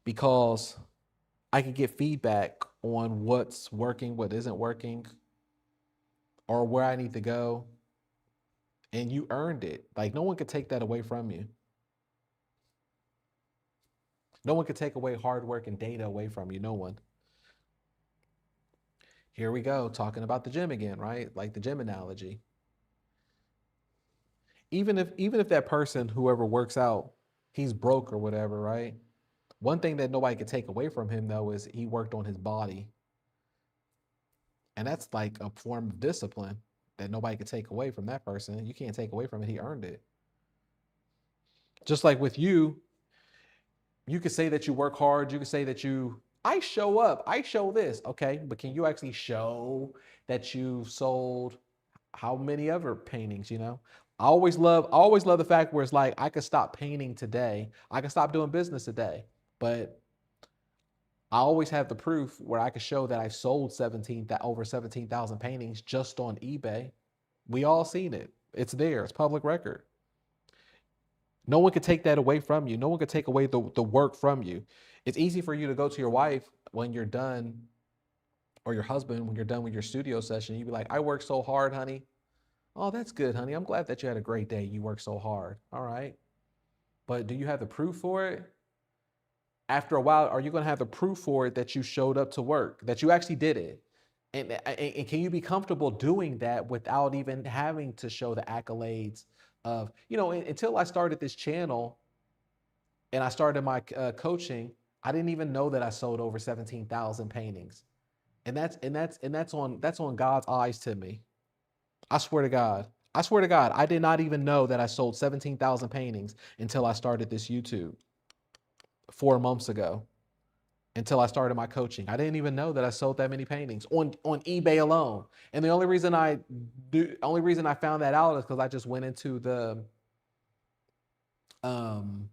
A: because I can get feedback on what's working, what isn't working, or where I need to go. And you earned it. Like, no one could take that away from you. No one could take away hard work and data away from you. No one. Here we go, talking about the gym again, right? Like the gym analogy. Even if that person, whoever works out, he's broke or whatever, right? One thing that nobody could take away from him though is he worked on his body. And that's like a form of discipline that nobody could take away from that person. You can't take away from it. He earned it. Just like with you could say that you work hard. You could say that I show up, I show this. Okay, but can you actually show that you sold how many other paintings, I always love the fact where it's like, I could stop painting today. I can stop doing business today. But I always have the proof where I could show that I sold over 17,000 paintings just on eBay. We all seen it. It's there. It's public record. No one could take that away from you. No one could take away the work from you. It's easy for you to go to your wife when you're done, or your husband when you're done with your studio session. You'd be like, I worked so hard, honey. Oh, that's good, honey. I'm glad that you had a great day. You worked so hard. All right. But do you have the proof for it? After a while, are you going to have the proof for it that you showed up to work, that you actually did it? And can you be comfortable doing that without even having to show the accolades of, until I started this channel and I started my coaching, I didn't even know that I sold over 17,000 paintings. And that's on God's eyes to me. I swear to God. I swear to God, I did not even know that I sold 17,000 paintings until I started this YouTube 4 months ago, until I started my coaching. I didn't even know that I sold that many paintings on eBay alone. And the only reason I found that out is because I just went into um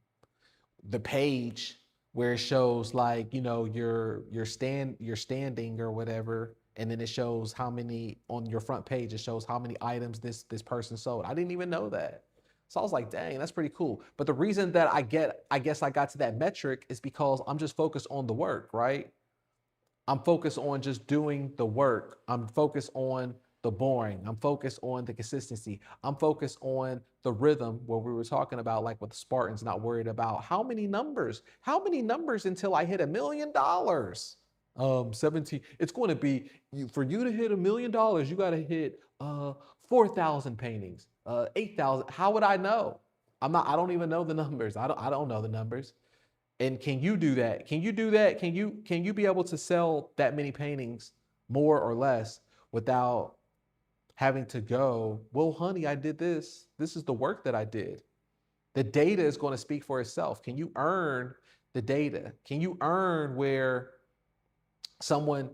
A: the page where it shows, like, your standing or whatever, and then it shows how many on your front page. It shows how many items this person sold. I didn't even know that. So I was like, dang, that's pretty cool. But the reason that I guess I got to that metric is because I'm just focused on the work, right? I'm focused on just doing the work. I'm focused on the boring. I'm focused on the consistency. I'm focused on the rhythm where we were talking about, like with the Spartans, not worried about how many numbers until I hit $1 million. 17. It's going to be for you to hit $1 million, you got to hit 4,000 paintings, 8,000. How would I know? I don't even know the numbers. I don't know the numbers. And can you do that? Can you do that? Can you be able to sell that many paintings, more or less, without having to go, well, honey, I did this. This is the work that I did. The data is going to speak for itself. Can you earn the data? Can you earn where someone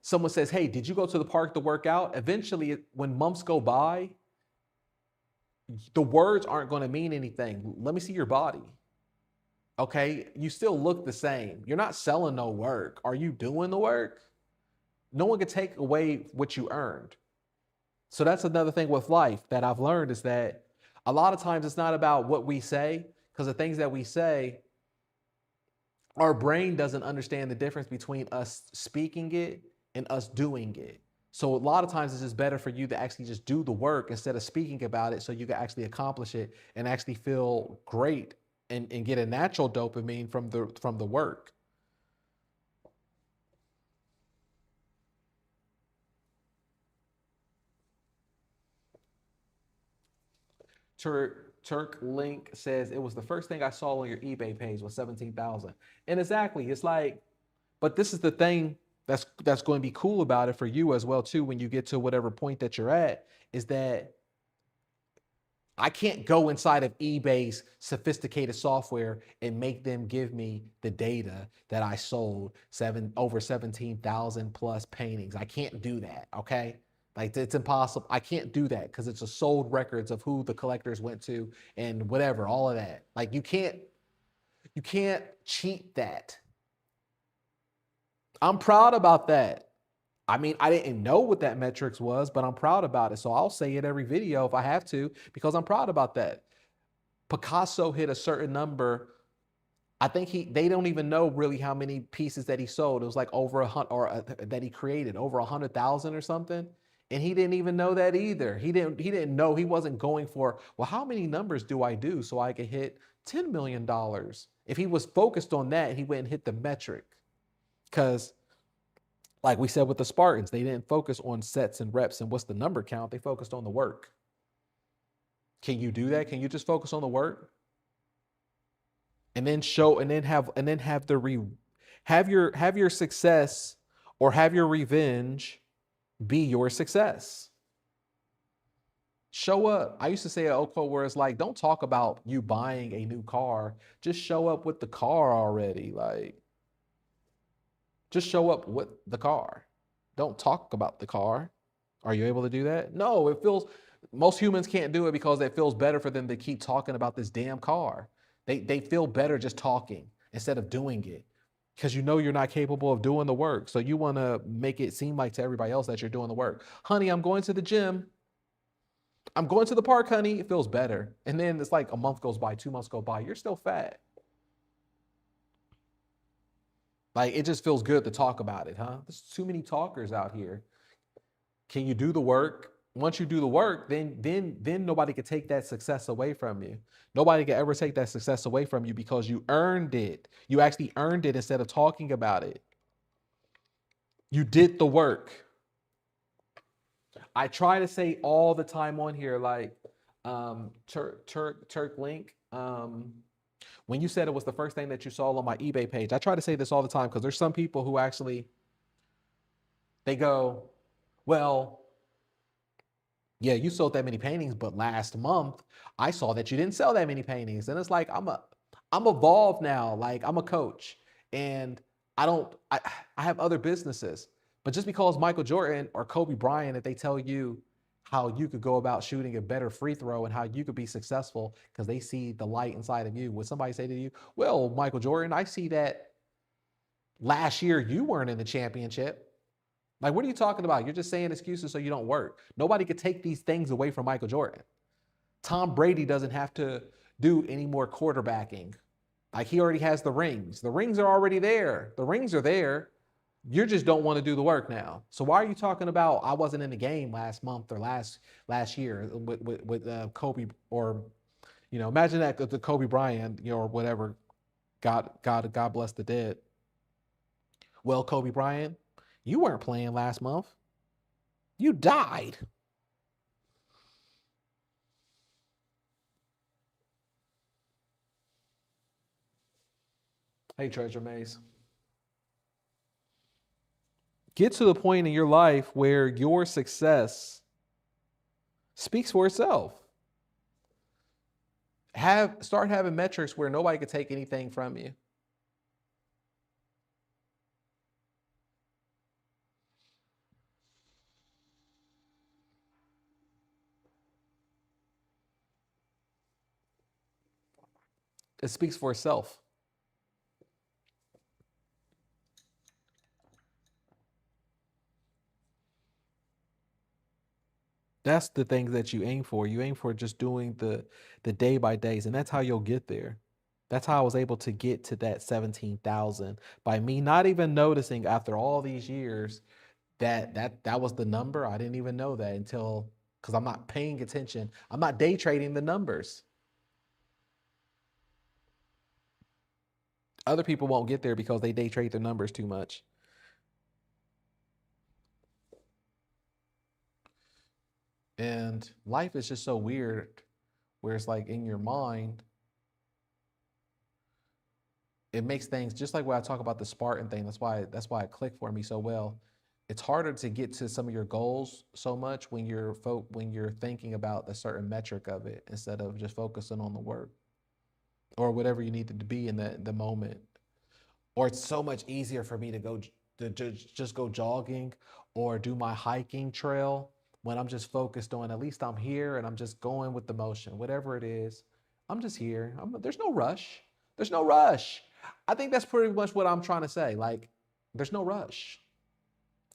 A: says, hey, did you go to the park to work out? Eventually, when months go by, the words aren't going to mean anything. Let me see your body. Okay, you still look the same. You're not selling no work. Are you doing the work? No one can take away what you earned. So that's another thing with life that I've learned, is that a lot of times it's not about what we say, because the things that we say, our brain doesn't understand the difference between us speaking it and us doing it. So a lot of times it's just better for you to actually just do the work instead of speaking about it, so you can actually accomplish it and actually feel great and get a natural dopamine from the work. Turk Link says, it was the first thing I saw on your eBay page was 17,000. And exactly, it's like, but this is the thing that's going to be cool about it for you as well too, when you get to whatever point that you're at, is that I can't go inside of eBay's sophisticated software and make them give me the data that I sold over 17,000 plus paintings. I can't do that, okay? Like, it's impossible. I can't do that because it's a sold records of who the collectors went to and whatever, all of that. Like, you can't cheat that. I'm proud about that. I mean, I didn't know what that metrics was, but I'm proud about it. So I'll say it every video if I have to, because I'm proud about that. Picasso hit a certain number. I think they don't even know really how many pieces that he sold. It was like over 100, or that he created over 100,000 or something. And he didn't even know that either. He didn't know. He wasn't going for, well, how many numbers do I do so I could hit $10 million? If he was focused on that, he wouldn't hit the metric. Because like we said with the Spartans, they didn't focus on sets and reps and what's the number count. They focused on the work. Can you do that? Can you just focus on the work? And then have your success, or have your revenge be your success. Show up. I used to say an old quote where it's like, don't talk about you buying a new car. Just show up with the car already. Like, just show up with the car. Don't talk about the car. Are you able to do that? No, most humans can't do it because it feels better for them to keep talking about this damn car. They feel better just talking instead of doing it, because you know you're not capable of doing the work. So you want to make it seem like to everybody else that you're doing the work. Honey, I'm going to the gym. I'm going to the park, honey. It feels better. And then it's like a month goes by, 2 months go by. You're still fat. Like, it just feels good to talk about it, huh? There's too many talkers out here. Can you do the work? Once you do the work, then nobody can take that success away from you. Nobody can ever take that success away from you, because you earned it. You actually earned it instead of talking about it. You did the work. I try to say all the time on here, like, Turk Link, when you said it was the first thing that you saw on my eBay page, I try to say this all the time, because there's some people who actually, they go, well, yeah, you sold that many paintings, but last month I saw that you didn't sell that many paintings. And it's like, I'm evolved now. Like, I'm a coach, and I have other businesses. But just because Michael Jordan or Kobe Bryant, if they tell you how you could go about shooting a better free throw and how you could be successful because they see the light inside of you, would somebody say to you, well, Michael Jordan, I see that last year you weren't in the championship. Like, what are you talking about? You're just saying excuses so you don't work. Nobody could take these things away from Michael Jordan. Tom Brady doesn't have to do any more quarterbacking. Like, he already has the rings. The rings are already there. The rings are there. You just don't want to do the work now. So why are you talking about I wasn't in the game last month or last year with Kobe, or imagine that the Kobe Bryant, or whatever. God bless the dead. Well, Kobe Bryant, you weren't playing last month. You died. Hey, Treasure Maze. Get to the point in your life where your success speaks for itself. Start having metrics where nobody could take anything from you. It speaks for itself. That's the things that you aim for. You aim for just doing the day by days, and that's how you'll get there. That's how I was able to get to that 17,000 by me not even noticing after all these years that was the number. I didn't even know that until, because I'm not paying attention. I'm not day trading the numbers. Other people won't get there because they day trade their numbers too much. And life is just so weird, where it's like in your mind, it makes things just like when I talk about the Spartan thing. That's why it clicked for me so well. It's harder to get to some of your goals so much when you're thinking about a certain metric of it instead of just focusing on the work or whatever you need to be in the moment. Or it's so much easier for me to just go jogging or do my hiking trail when I'm just focused on, at least I'm here and I'm just going with the motion, whatever it is. I'm just here. There's no rush. There's no rush. I think that's pretty much what I'm trying to say. Like, there's no rush.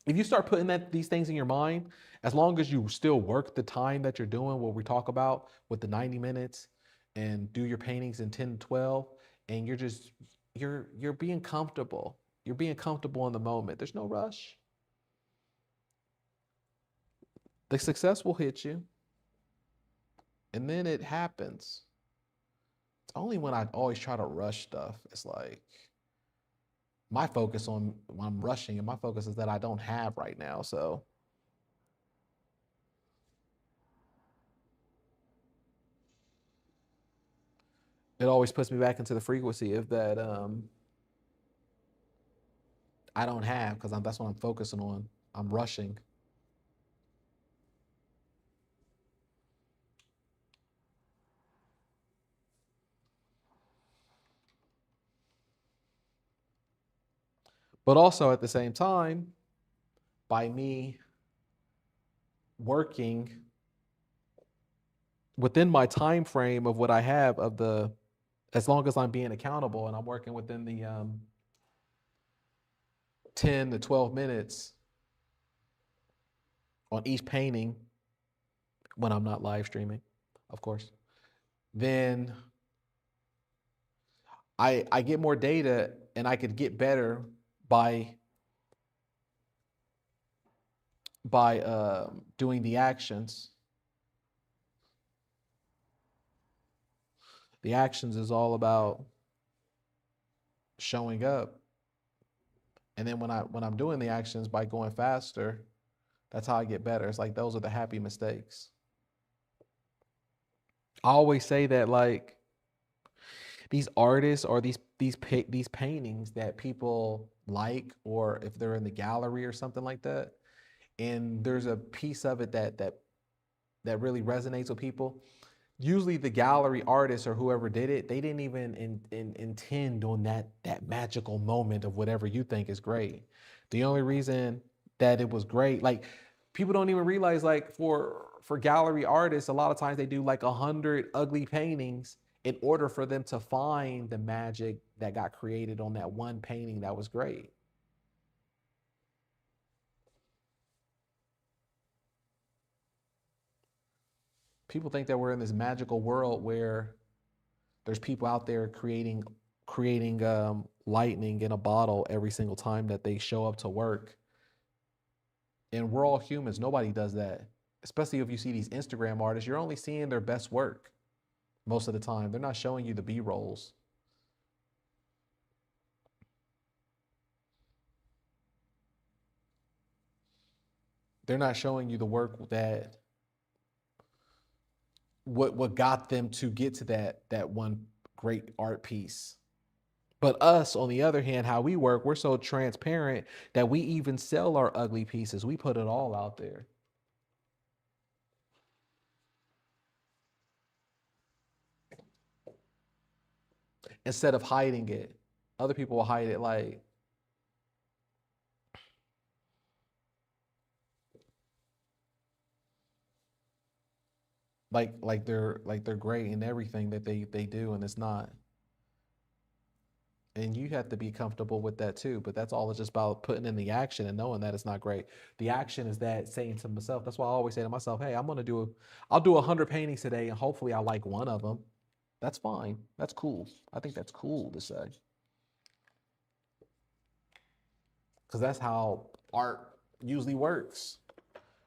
A: If you start putting these things in your mind, as long as you still work the time that you're doing, what we talk about with the 90 minutes, and do your paintings in 10 to 12, and you're being comfortable. You're being comfortable in the moment. There's no rush. The success will hit you, and then it happens. It's only when I always try to rush stuff, it's like my focus on when I'm rushing, and my focus is that I don't have right now. So it always puts me back into the frequency of that I don't have, because that's what I'm focusing on. I'm rushing. But also at the same time, by me working within my time frame of what I have as long as I'm being accountable and I'm working within the 10 to 12 minutes on each painting, when I'm not live streaming, of course, then I get more data, and I could get better by doing the actions. The actions is all about showing up. And then when I'm doing the actions by going faster, that's how I get better. It's like those are the happy mistakes. I always say that, like, these artists or these paintings that people like, or if they're in the gallery or something like that, and there's a piece of it that really resonates with people. Usually the gallery artist or whoever did it, they didn't even intend on that magical moment of whatever you think is great. The only reason that it was great, like, people don't even realize, like, for gallery artists, a lot of times they do like 100 ugly paintings in order for them to find the magic that got created on that one painting that was great. People think that we're in this magical world where there's people out there creating lightning in a bottle every single time that they show up to work. And we're all humans. Nobody does that. Especially if you see these Instagram artists, you're only seeing their best work most of the time. They're not showing you the B-rolls. They're not showing you the work that what got them to get to that one great art piece. But us, on the other hand, how we work, we're so transparent that we even sell our ugly pieces. We put it all out there. Instead of hiding it. Other people will hide it like they're great in everything that they do, and it's not. And you have to be comfortable with that too. But that's all it's just about putting in the action and knowing that it's not great. The action is that saying to myself, that's why I always say to myself, hey, I'll do 100 paintings today and hopefully I like one of them. That's fine. That's cool. I think that's cool to say. Because that's how art usually works.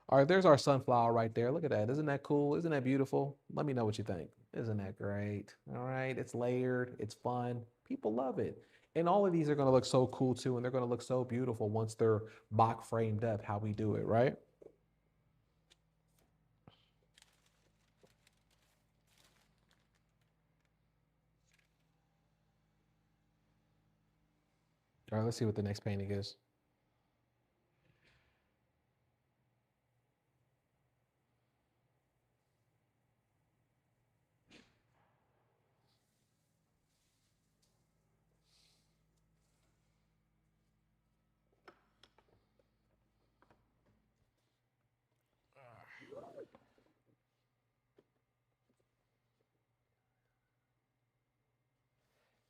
A: All right, there's our sunflower right there. Look at that. Isn't that cool? Isn't that beautiful? Let me know what you think. Isn't that great? All right, it's layered, it's fun. People love it. And all of these are gonna look so cool too, and they're gonna look so beautiful once they're mock framed up how we do it, right? All right, let's see what the next painting is.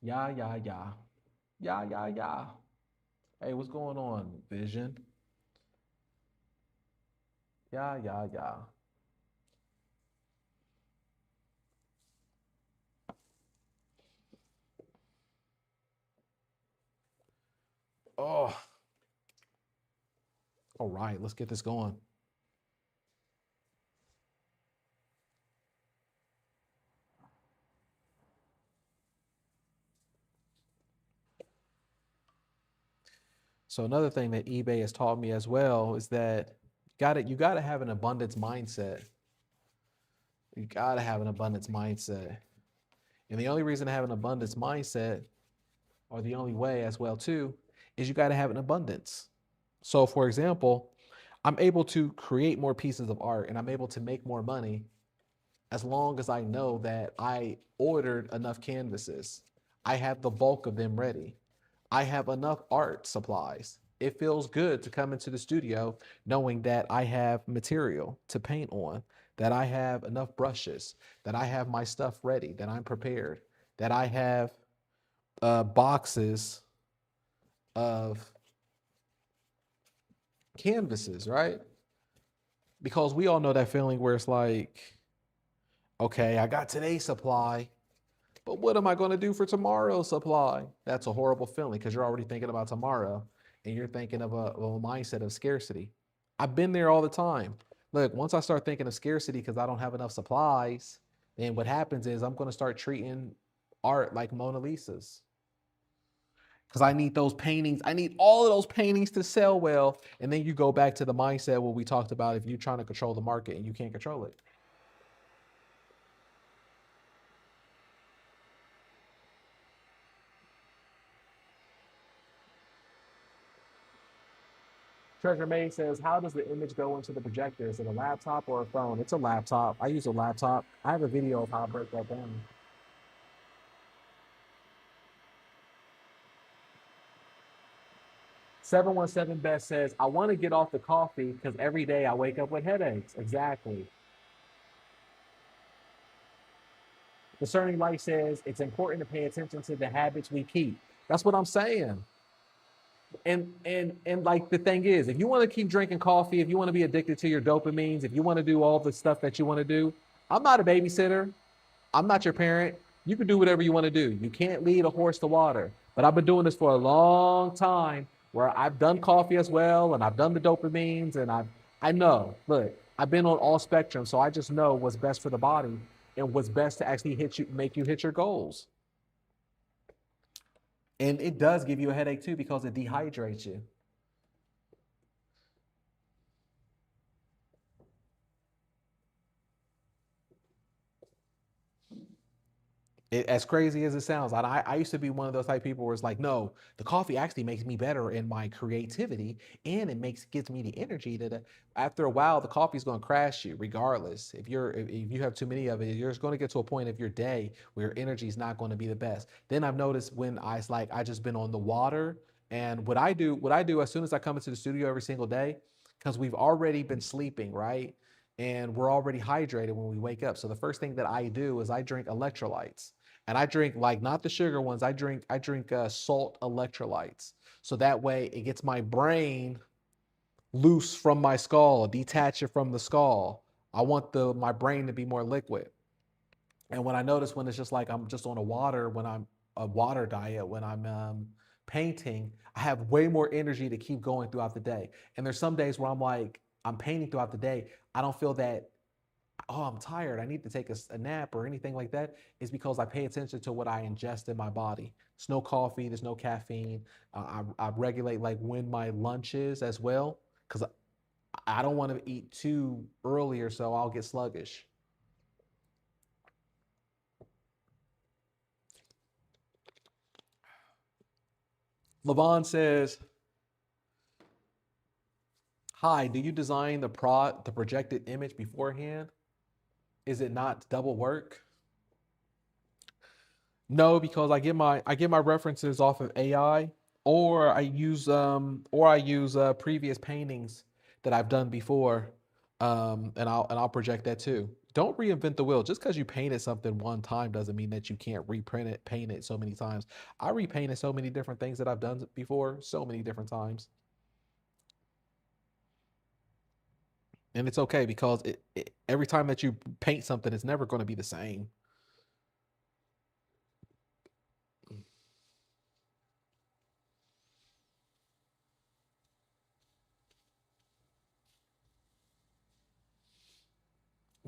A: Yeah, yeah, yeah. Yeah, yeah, yeah. Hey, what's going on, Vision? Yeah, yeah, yeah. Oh, all right, let's get this going. So another thing that eBay has taught me as well is that you gotta have an abundance mindset. You gotta have an abundance mindset. And the only reason to have an abundance mindset, or the only way as well too, is you gotta have an abundance. So for example, I'm able to create more pieces of art and I'm able to make more money as long as I know that I ordered enough canvases. I have the bulk of them ready. I have enough art supplies. It feels good to come into the studio knowing that I have material to paint on, that I have enough brushes, that I have my stuff ready, that I'm prepared, that I have boxes of canvases, right? Because we all know that feeling where it's like, okay, I got today's supply, but what am I going to do for tomorrow's supply? That's a horrible feeling because you're already thinking about tomorrow and you're thinking of a mindset of scarcity. I've been there all the time. Look, once I start thinking of scarcity because I don't have enough supplies, then what happens is I'm going to start treating art like Mona Lisa's. Because I need those paintings. I need all of those paintings to sell well. And then you go back to the mindset what we talked about if you're trying to control the market and you can't control it. Treasure May says, how does the image go into the projector? Is it a laptop or a phone? It's a laptop. I use a laptop. I have a video of how I break that down. 717 Best says, I want to get off the coffee because every day I wake up with headaches. Exactly. Discerning Light says, it's important to pay attention to the habits we keep. That's what I'm saying. And like the thing is, if you want to keep drinking coffee, if you want to be addicted to your dopamines, if you want to do all the stuff that you want to do, I'm not a babysitter. I'm not your parent. You can do whatever you want to do. You can't lead a horse to water. But I've been doing this for a long time where I've done coffee as well and I've done the dopamines and I know, look, I've been on all spectrums, so I just know what's best for the body and what's best to actually make you hit your goals. And it does give you a headache too because it dehydrates you. As crazy as it sounds, I used to be one of those type of people where it's like, no, the coffee actually makes me better in my creativity, and it gives me the energy that after a while the coffee is going to crash you regardless. If you have too many of it, you're going to get to a point of your day where your energy is not going to be the best. Then I've noticed when I just been on the water, and what I do as soon as I come into the studio every single day, because we've already been sleeping, right? And we're already hydrated when we wake up. So the first thing that I do is I drink electrolytes, and I drink like not the sugar ones. I drink salt electrolytes. So that way it gets my brain loose from my skull, detach it from the skull. I want my brain to be more liquid. And when I notice when it's just like I'm just on when I'm a water diet, when I'm painting, I have way more energy to keep going throughout the day. And there's some days where I'm painting throughout the day. I don't feel that, oh, I'm tired, I need to take a nap or anything like that. Is because I pay attention to what I ingest in my body. There's no coffee, there's no caffeine. I regulate like when my lunch is as well, because I don't want to eat too early or so I'll get sluggish. Levon says, hi, do you design the projected image beforehand? Is it not double work? No, because I get my references off of AI, or I use previous paintings that I've done before, and I'll project that too. Don't reinvent the wheel. Just because you painted something one time doesn't mean that you can't reprint it, paint it so many times. I repainted so many different things that I've done before, so many different times, and it's okay because every time that you paint something, it's never going to be the same.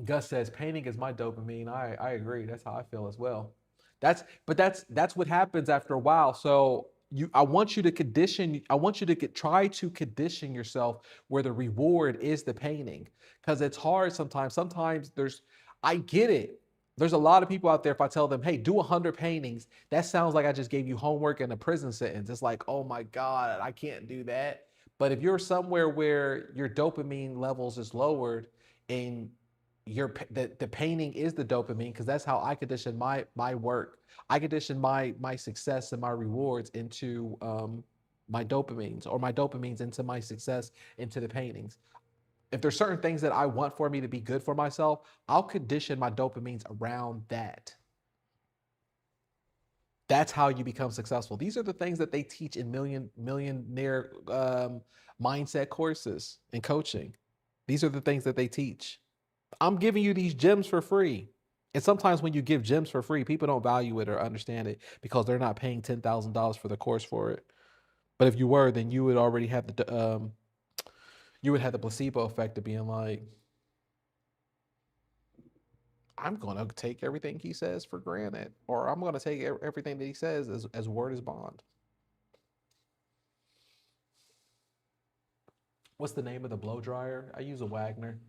A: Gus says painting is my dopamine. I agree. That's how I feel as well. That's what happens after a while. So I want you to condition. I want you to try to condition yourself where the reward is the painting, because it's hard sometimes. Sometimes I get it. There's a lot of people out there. If I tell them, hey, do 100 paintings, that sounds like I just gave you homework and a prison sentence. It's like, oh my god, I can't do that. But if you're somewhere where your dopamine levels is lowered, and the painting is the dopamine, because that's how I condition my work. I condition my success and my rewards into my dopamines, or my dopamines into my success into the paintings. If there's certain things that I want for me to be good for myself, I'll condition my dopamines around that. That's how you become successful. These are the things that they teach in millionaire mindset courses and coaching. These are the things that they teach. I'm giving you these gems for free. And sometimes when you give gems for free, people don't value it or understand it because they're not paying $10,000 for the course for it. But if you were, then you would already have the placebo effect of being like, I'm gonna take everything he says for granted, or I'm gonna take everything that he says as word is bond. What's the name of the blow dryer? I use a Wagner.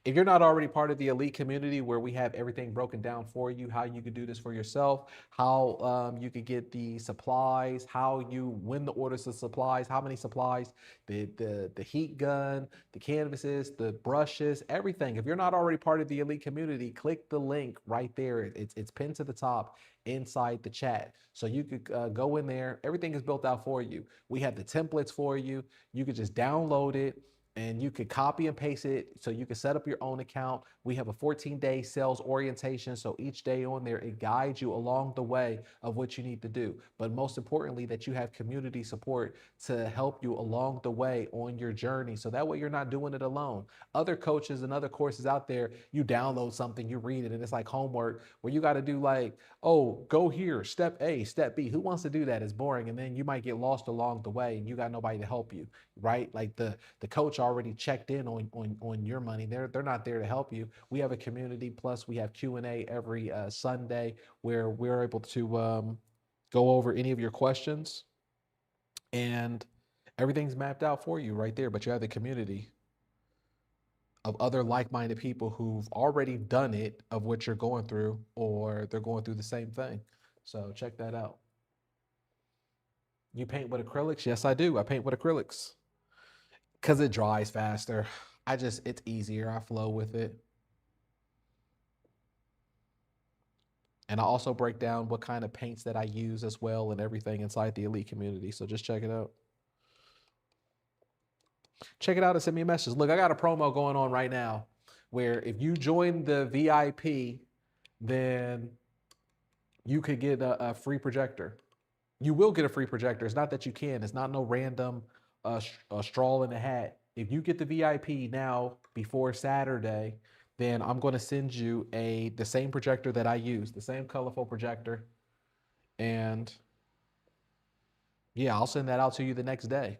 A: If you're not already part of the elite community where we have everything broken down for you, how you could do this for yourself, how you could get the supplies, when the orders of supplies, how many supplies, the heat gun, the canvases, the brushes, everything. If you're not already part of the elite community, click the link right there. It's pinned to the top inside the chat. So you could go in there. Everything is built out for you. We have the templates for you. You could just download it, and you could copy and paste it so you can set up your own account. We have a 14-day sales orientation. So each day on there, it guides you along the way of what you need to do. But most importantly, that you have community support to help you along the way on your journey. So that way you're not doing it alone. Other coaches and other courses out there, you download something, you read it, and it's like homework where you got to do like, oh, go here, step A, step B. Who wants to do that? It's boring. And then you might get lost along the way and you got nobody to help you, right? Like the coach already checked in on your money. They're not there to help you. We have a community, plus we have Q&A every Sunday where we're able to go over any of your questions, and everything's mapped out for you right there. But you have the community of other like-minded people who've already done it of what you're going through, or they're going through the same thing. So check that out. You paint with acrylics? Yes, I do. I paint with acrylics because it dries faster. It's easier. I flow with it. And I also break down what kind of paints that I use as well and everything inside the elite community. So just check it out. Check it out and send me a message. Look, I got a promo going on right now where if you join the VIP, then you could get a free projector. You will get a free projector. It's not that you can. It's not no random straw in the hat. If you get the VIP now before Saturday, then I'm going to send you the same projector that I use, the same colorful projector. And yeah, I'll send that out to you the next day.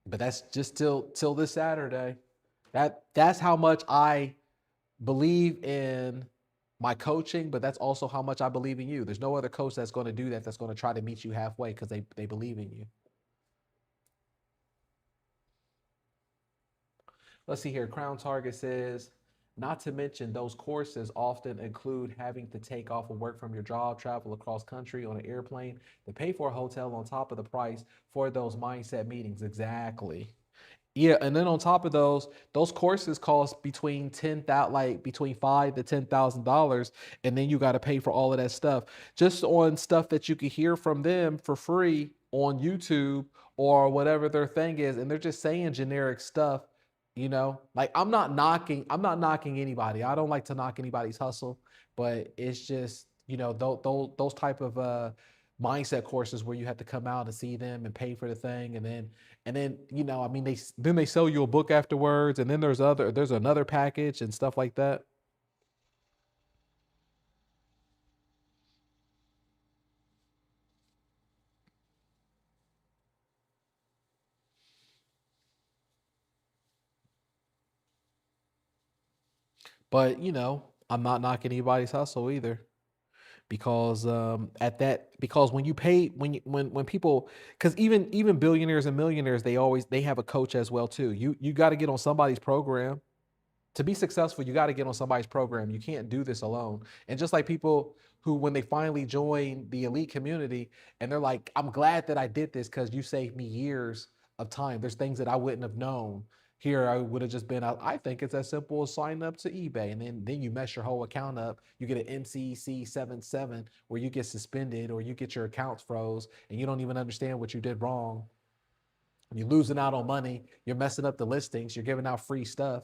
A: But that's just till this Saturday. That's how much I believe in my coaching, but that's also how much I believe in you. There's no other coach that's going to do that, that's going to try to meet you halfway because they believe in you. Let's see here. Crown Target says, not to mention those courses often include having to take off of work from your job, travel across country on an airplane, to pay for a hotel on top of the price for those mindset meetings. Exactly. Yeah, and then on top of those courses cost between between $5,000 to $10,000, and then you got to pay for all of that stuff just on stuff that you can hear from them for free on YouTube or whatever their thing is, and they're just saying generic stuff. Like I'm not knocking anybody. I don't like to knock anybody's hustle, but it's just those type of mindset courses where you have to come out and see them and pay for the thing, and then I mean they sell you a book afterwards, and then there's another package and stuff like that. But I'm not knocking anybody's hustle either, because because when you pay when people, because even billionaires and millionaires, they have a coach as well too. You got to get on somebody's program. To be successful, you got to get on somebody's program. You can't do this alone. And just like people who, when they finally join the elite community and they're like, I'm glad that I did this because you saved me years of time. There's things that I wouldn't have known. Here, I would have just been, I think it's as simple as signing up to eBay. And then you mess your whole account up. You get an MCC 77 where you get suspended or you get your accounts froze and you don't even understand what you did wrong. You're losing out on money. You're messing up the listings. You're giving out free stuff.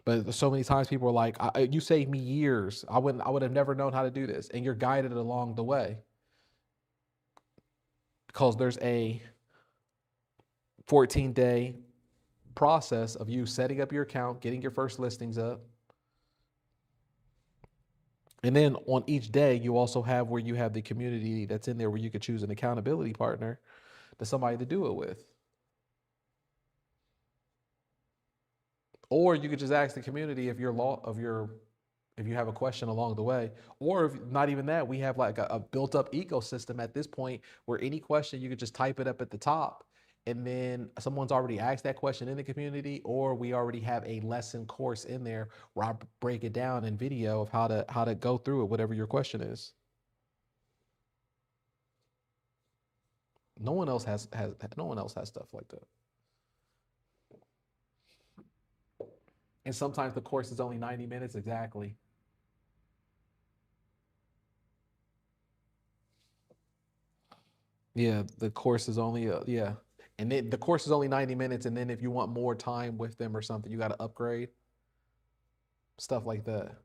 A: But so many times people are like, you saved me years. I would have never known how to do this. And you're guided along the way because there's a 14-day process of you setting up your account, getting your first listings up. And then on each day, you also have where you have the community that's in there where you could choose an accountability partner to somebody to do it with. Or you could just ask the community if you have a question along the way. Or if not even that, we have like a built up ecosystem at this point where any question you could just type it up at the top, and then someone's already asked that question in the community, or we already have a lesson course in there where I break it down in video of how to go through it, whatever your question is. No one else has stuff like that. And sometimes the course is only 90 minutes exactly. Yeah, the course is only yeah. And then the course is only 90 minutes, and then if you want more time with them or something, you got to upgrade, stuff like that.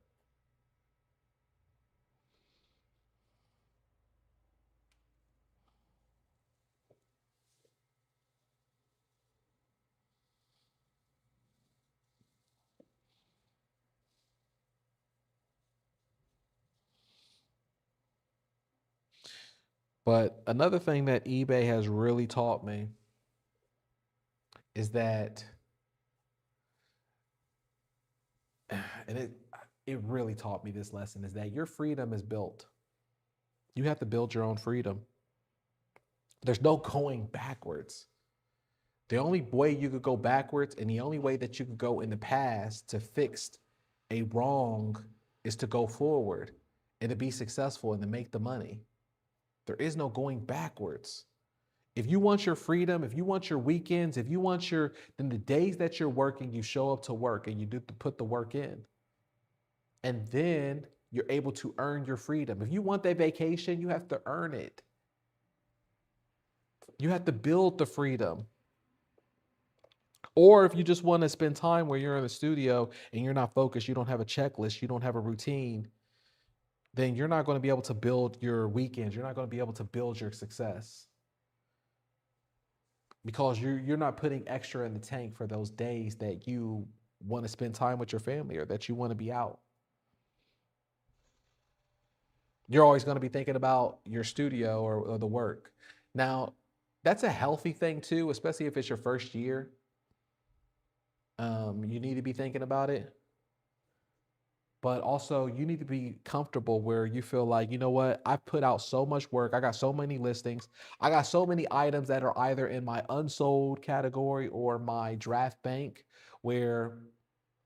A: But another thing that eBay has really taught me is that, and it really taught me this lesson, is that your freedom is built. You have to build your own freedom. There's no going backwards. The only way you could go backwards and the only way that you could go in the past to fix a wrong is to go forward and to be successful and to make the money. There is no going backwards. If you want your freedom, if you want your weekends, if you want then the days that you're working, you show up to work and you do to put the work in. And then you're able to earn your freedom. If you want that vacation, you have to earn it. You have to build the freedom. Or if you just want to spend time where you're in the studio and you're not focused, you don't have a checklist, you don't have a routine, then you're not going to be able to build your weekends. You're not going to be able to build your success because you're not putting extra in the tank for those days that you want to spend time with your family or that you want to be out. You're always going to be thinking about your studio or the work. Now, that's a healthy thing too, especially if it's your first year. You need to be thinking about it. But also, you need to be comfortable where you feel like, you know what, I've put out so much work. I got so many listings. I got so many items that are either in my unsold category or my draft bank where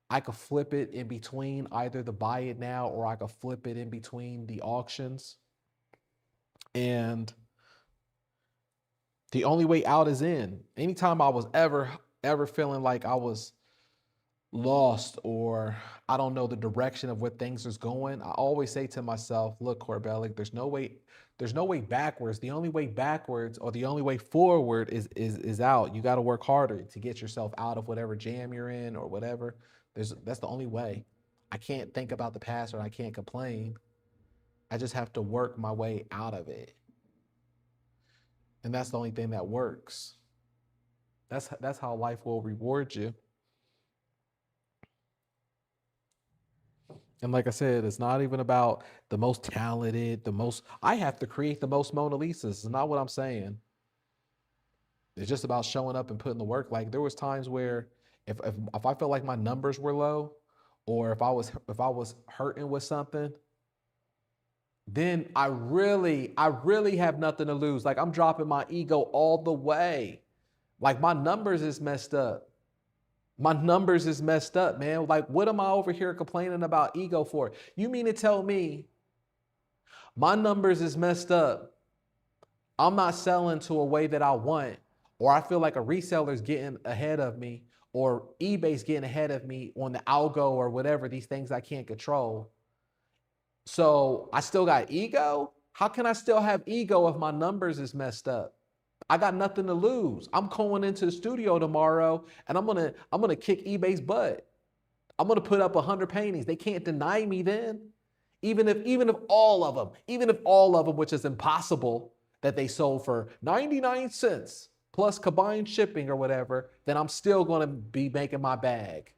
A: I could flip it in between either the buy it now or I could flip it in between the auctions. And the only way out is in. Anytime I was ever feeling like I was lost or I don't know the direction of where things is going, I always say to myself, look, Corbellic, there's no way backwards. The only way backwards or the only way forward is out. You got to work harder to get yourself out of whatever jam you're in or whatever. That's the only way. I can't think about the past or I can't complain. I just have to work my way out of it. And that's the only thing that works. That's how life will reward you. And like I said, it's not even about the most talented, I have to create the most Mona Lisas. It's not what I'm saying. It's just about showing up and putting the work. Like there was times where if I felt like my numbers were low or if I was hurting with something, then I really have nothing to lose. Like I'm dropping my ego all the way. Like my numbers is messed up. My numbers is messed up, man. Like, what am I over here complaining about ego for? You mean to tell me my numbers is messed up? I'm not selling to a way that I want, or I feel like a reseller's getting ahead of me, or eBay's getting ahead of me on the algo or whatever, these things I can't control. So I still got ego? How can I still have ego if my numbers is messed up? I got nothing to lose. I'm going into the studio tomorrow and I'm gonna kick eBay's butt. I'm gonna put up 100 paintings. They can't deny me then. Even if all of them, which is impossible, that they sold for 99 cents plus combined shipping or whatever, then I'm still gonna be making my bag.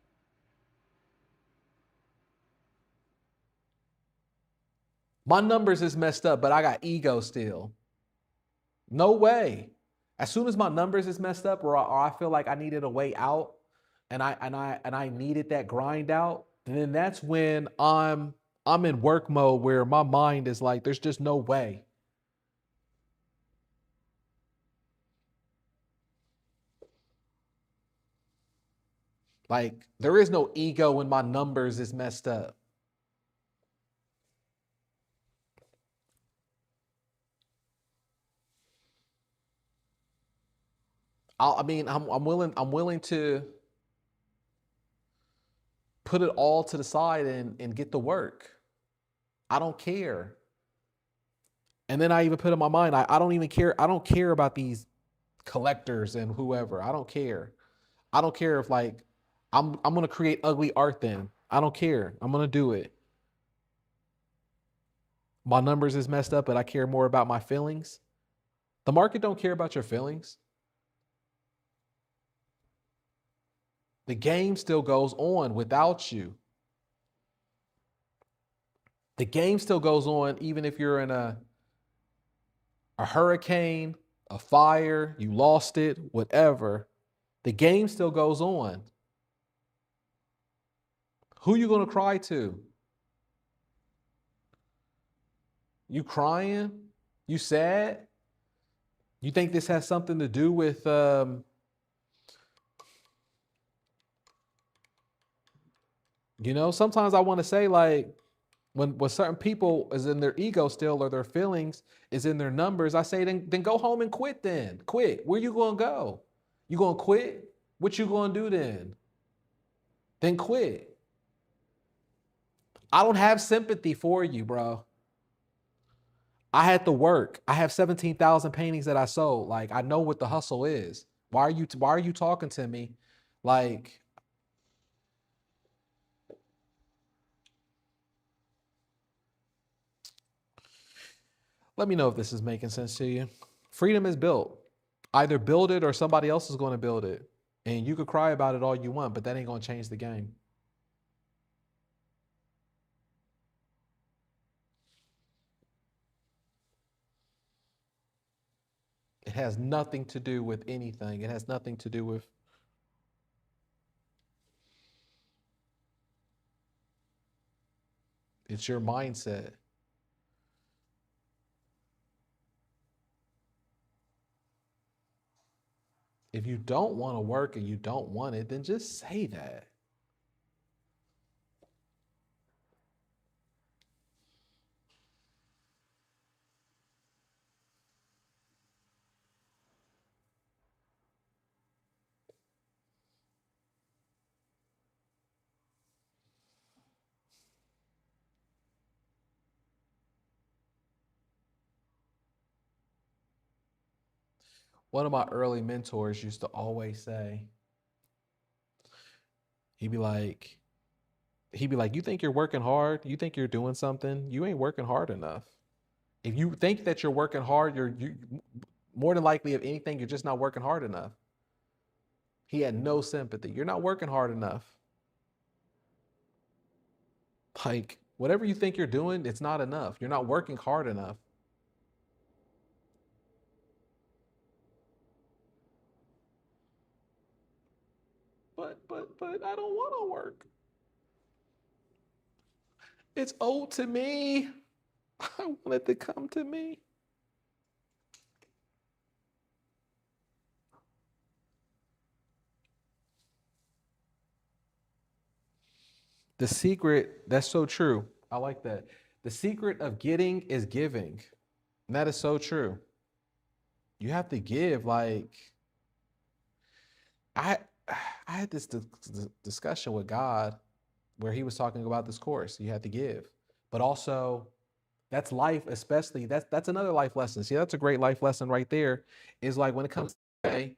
A: My numbers is messed up, but I got ego still. No way. As soon as my numbers is messed up or I feel like I needed a way out and I needed that grind out, then that's when I'm in work mode where my mind is like, there's just no way. Like there is no ego when my numbers is messed up. I'm willing to put it all to the side and get the work. I don't care. And then I even put in my mind, I don't even care. I don't care about these collectors and whoever. I don't care. I don't care if like I'm gonna create ugly art then. I don't care. I'm gonna do it. My numbers is messed up, but I care more about my feelings. The market don't care about your feelings. The game still goes on without you. The game still goes on even if you're in a hurricane, a fire, you lost it, whatever. The game still goes on. Who you gonna cry to? You crying? You sad? You think this has something to do with sometimes I want to say like when certain people is in their ego still or their feelings is in their numbers, I say then go home and quit then. Quit. Where you gonna go? You gonna quit? What you gonna do then? Then quit. I don't have sympathy for you, bro. I had to work. I have 17,000 paintings that I sold. Like I know what the hustle is. Why are you talking to me? Like let me know if this is making sense to you. Freedom is built. Either build it or somebody else is going to build it. And you could cry about it all you want, but that ain't going to change the game. It has nothing to do with anything. It has nothing to do with. It's your mindset. If you don't want to work and you don't want it, then just say that. One of my early mentors used to always say, he'd be like, you think you're working hard? You think you're doing something? You ain't working hard enough. If you think that you're working hard, you more than likely, if anything, you're just not working hard enough. He had no sympathy. You're not working hard enough. Like, whatever you think you're doing, it's not enough. You're not working hard enough. But I don't want to work. It's owed to me. I want it to come to me. The secret, that's so true. I like that. The secret of getting is giving. And that is so true. You have to give. Like, I I had this discussion with God where he was talking about this course. You had to give. But also that's life, especially. That's another life lesson. See, that's a great life lesson right there. Is like when it comes to eBay,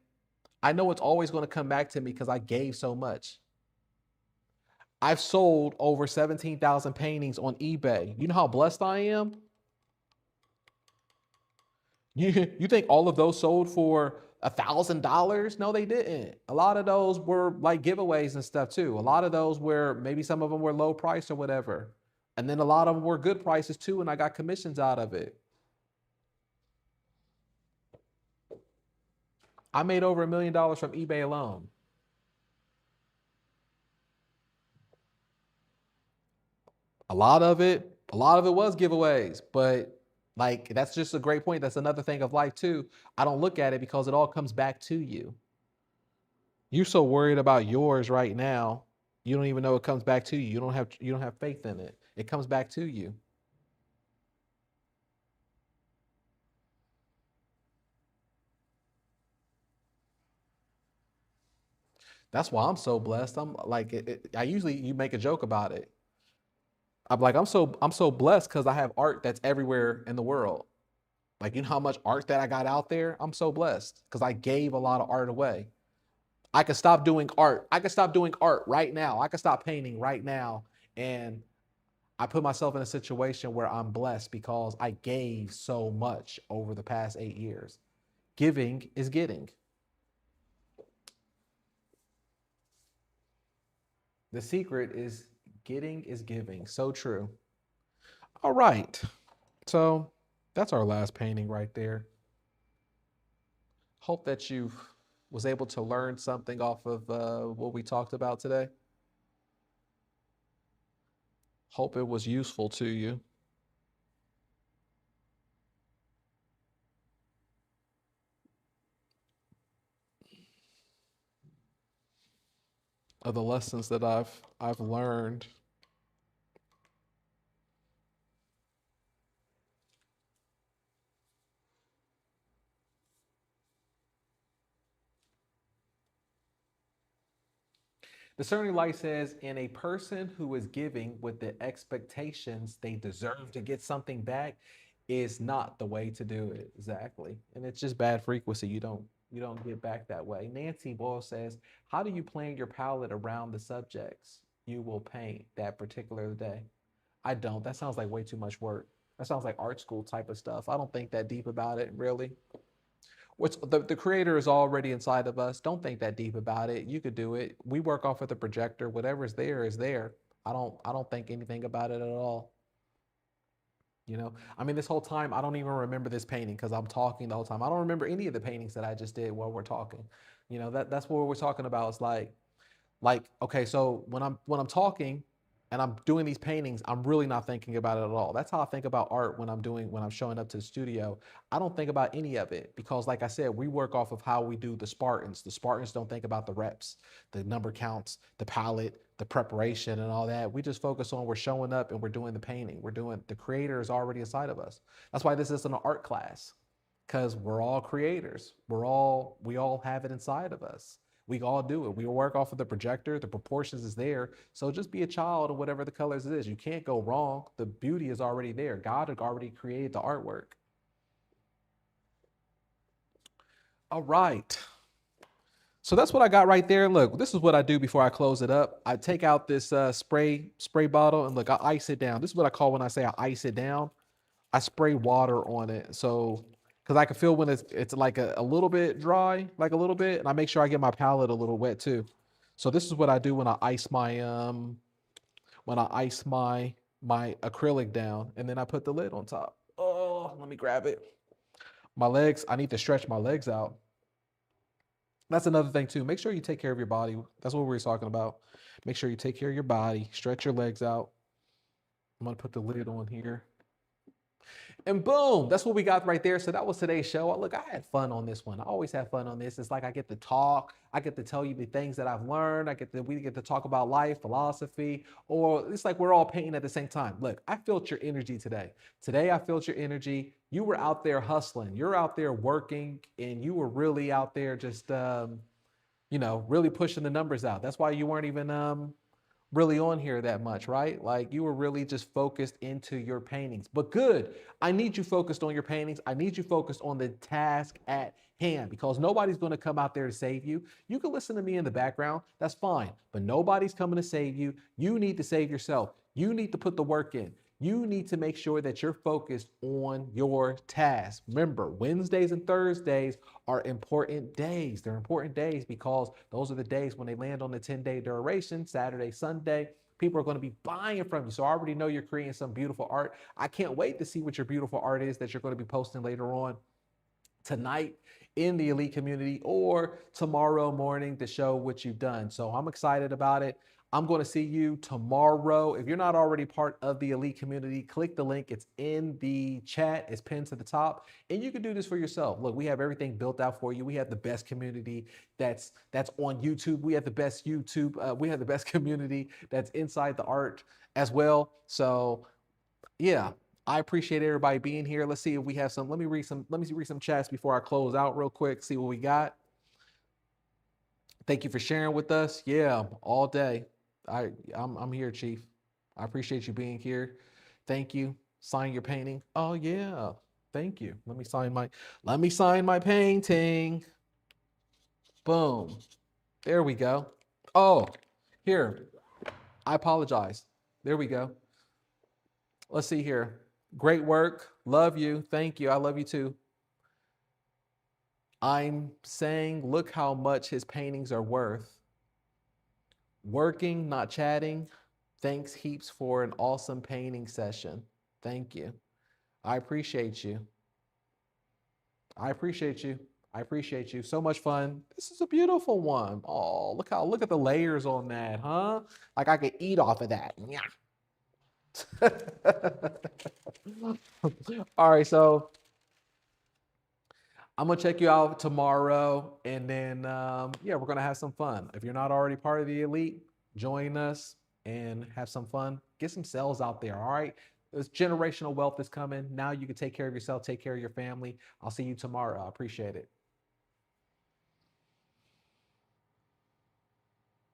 A: I know it's always going to come back to me because I gave so much. I've sold over 17,000 paintings on eBay. You know how blessed I am? You think all of those sold for $1,000? No, they didn't. A lot of those were like giveaways and stuff too. A lot of those were maybe some of them were low price or whatever. And then a lot of them were good prices too, and I got commissions out of it. I made over $1 million from eBay alone. A lot of it was giveaways, but like that's just a great point. That's another thing of life too. I don't look at it because it all comes back to you. You're so worried about yours right now, you don't even know it comes back to you. You don't have faith in it. It comes back to you. That's why I'm so blessed. I'm like I usually you make a joke about it. I'm like I'm so blessed because I have art that's everywhere in the world. Like, you know how much art that I got out there? I'm so blessed because I gave a lot of art away. I could stop doing art. I could stop doing art right now. I could stop painting right now. And I put myself in a situation where I'm blessed because I gave so much over the past 8 years. Giving is getting. The secret is getting is giving. So true. All right. So that's our last painting right there. Hope that you was able to learn something off of what we talked about today. Hope it was useful to you. Of the lessons that I've learned. Discerning light says, in a person who is giving with the expectations they deserve to get something back is not the way to do it. Exactly. And it's just bad frequency. You don't get back that way. Nancy Boyle says, how do you plan your palette around the subjects you will paint that particular day? I don't. That sounds like way too much work. That sounds like art school type of stuff. I don't think that deep about it, really. What's the creator is already inside of us. Don't think that deep about it. You could do it. We work off of the projector. Whatever's there is there. I don't think anything about it at all. I mean, this whole time I don't even remember this painting because I'm talking the whole time. I don't remember any of the paintings that I just did while we're talking. That's what we're talking about. It's like okay, so when I'm talking and I'm doing these paintings, I'm really not thinking about it at all. That's how I think about art when I'm showing up to the studio. I don't think about any of it because, like I said, we work off of how we do the Spartans don't think about the reps, the number counts, the palette, the preparation, and all that. We just focus on we're showing up and we're doing the painting. We're doing the creator is already inside of us. That's why this isn't an art class, because we're all creators. We all have it inside of us. We all do it. We work off of the projector. The proportions is there. So just be a child of whatever the colors it is. You can't go wrong. The beauty is already there. God had already created the artwork. All right. So that's what I got right there. Look, this is what I do before I close it up. I take out this spray bottle and look, I ice it down. This is what I call when I say I ice it down. I spray water on it. So, because I can feel when it's like a little bit dry, like a little bit, and I make sure I get my palette a little wet too. So this is what I do when I ice my acrylic down, and then I put the lid on top. Oh, let me grab it. My legs, I need to stretch my legs out. That's another thing too. Make sure you take care of your body. That's what we were talking about. Make sure you take care of your body, stretch your legs out. I'm gonna put the lid on here. And boom, that's what we got right there. So that was today's show. Look, I had fun on this one. I always have fun on this. It's like I get to talk. I get to tell you the things that I've learned. We get to talk about life, philosophy, or it's like we're all painting at the same time. Look, I felt your energy today. Today I felt your energy. You were out there hustling. You're out there working, and you were really out there just really pushing the numbers out. That's why you weren't even really on here that much, right? Like you were really just focused into your paintings. But good, I need you focused on your paintings. I need you focused on the task at hand because nobody's going to come out there to save you. You can listen to me in the background, that's fine, but nobody's coming to save you. You need to save yourself. You need to put the work in. You need to make sure that you're focused on your task. Remember, Wednesdays and Thursdays are important days. They're important days because those are the days when they land on the 10-day duration, Saturday, Sunday. People are going to be buying from you. So I already know you're creating some beautiful art. I can't wait to see what your beautiful art is that you're going to be posting later on tonight in the elite community or tomorrow morning to show what you've done. So I'm excited about it. I'm going to see you tomorrow. If you're not already part of the elite community, click the link. It's in the chat. It's pinned to the top. And you can do this for yourself. Look, we have everything built out for you. We have the best community that's on YouTube. We have the best we have the best community that's inside the art as well. So yeah, I appreciate everybody being here. Let's see if we have some. Let me read some chats before I close out real quick. See what we got. Thank you for sharing with us. Yeah, all day. I'm here, Chief. I appreciate you being here. Thank you. Sign your painting. Oh yeah. Thank you. Let me sign my painting. Boom. There we go. Oh, here. I apologize. There we go. Let's see here. Great work. Love you. Thank you. I love you too. I'm saying, look how much his paintings are worth. Working, not chatting. Thanks heaps for an awesome painting session. Thank you. I appreciate you. I appreciate you. I appreciate you. So much fun. This is a beautiful one. Oh, look at the layers on that, huh? Like I could eat off of that. Yeah. All right, so I'm gonna check you out tomorrow, and then yeah, we're gonna have some fun. If you're not already part of the elite, join us and have some fun. Get some sales out there. All right, this generational wealth is coming. Now you can take care of yourself, take care of your family. I'll see you tomorrow. I appreciate it.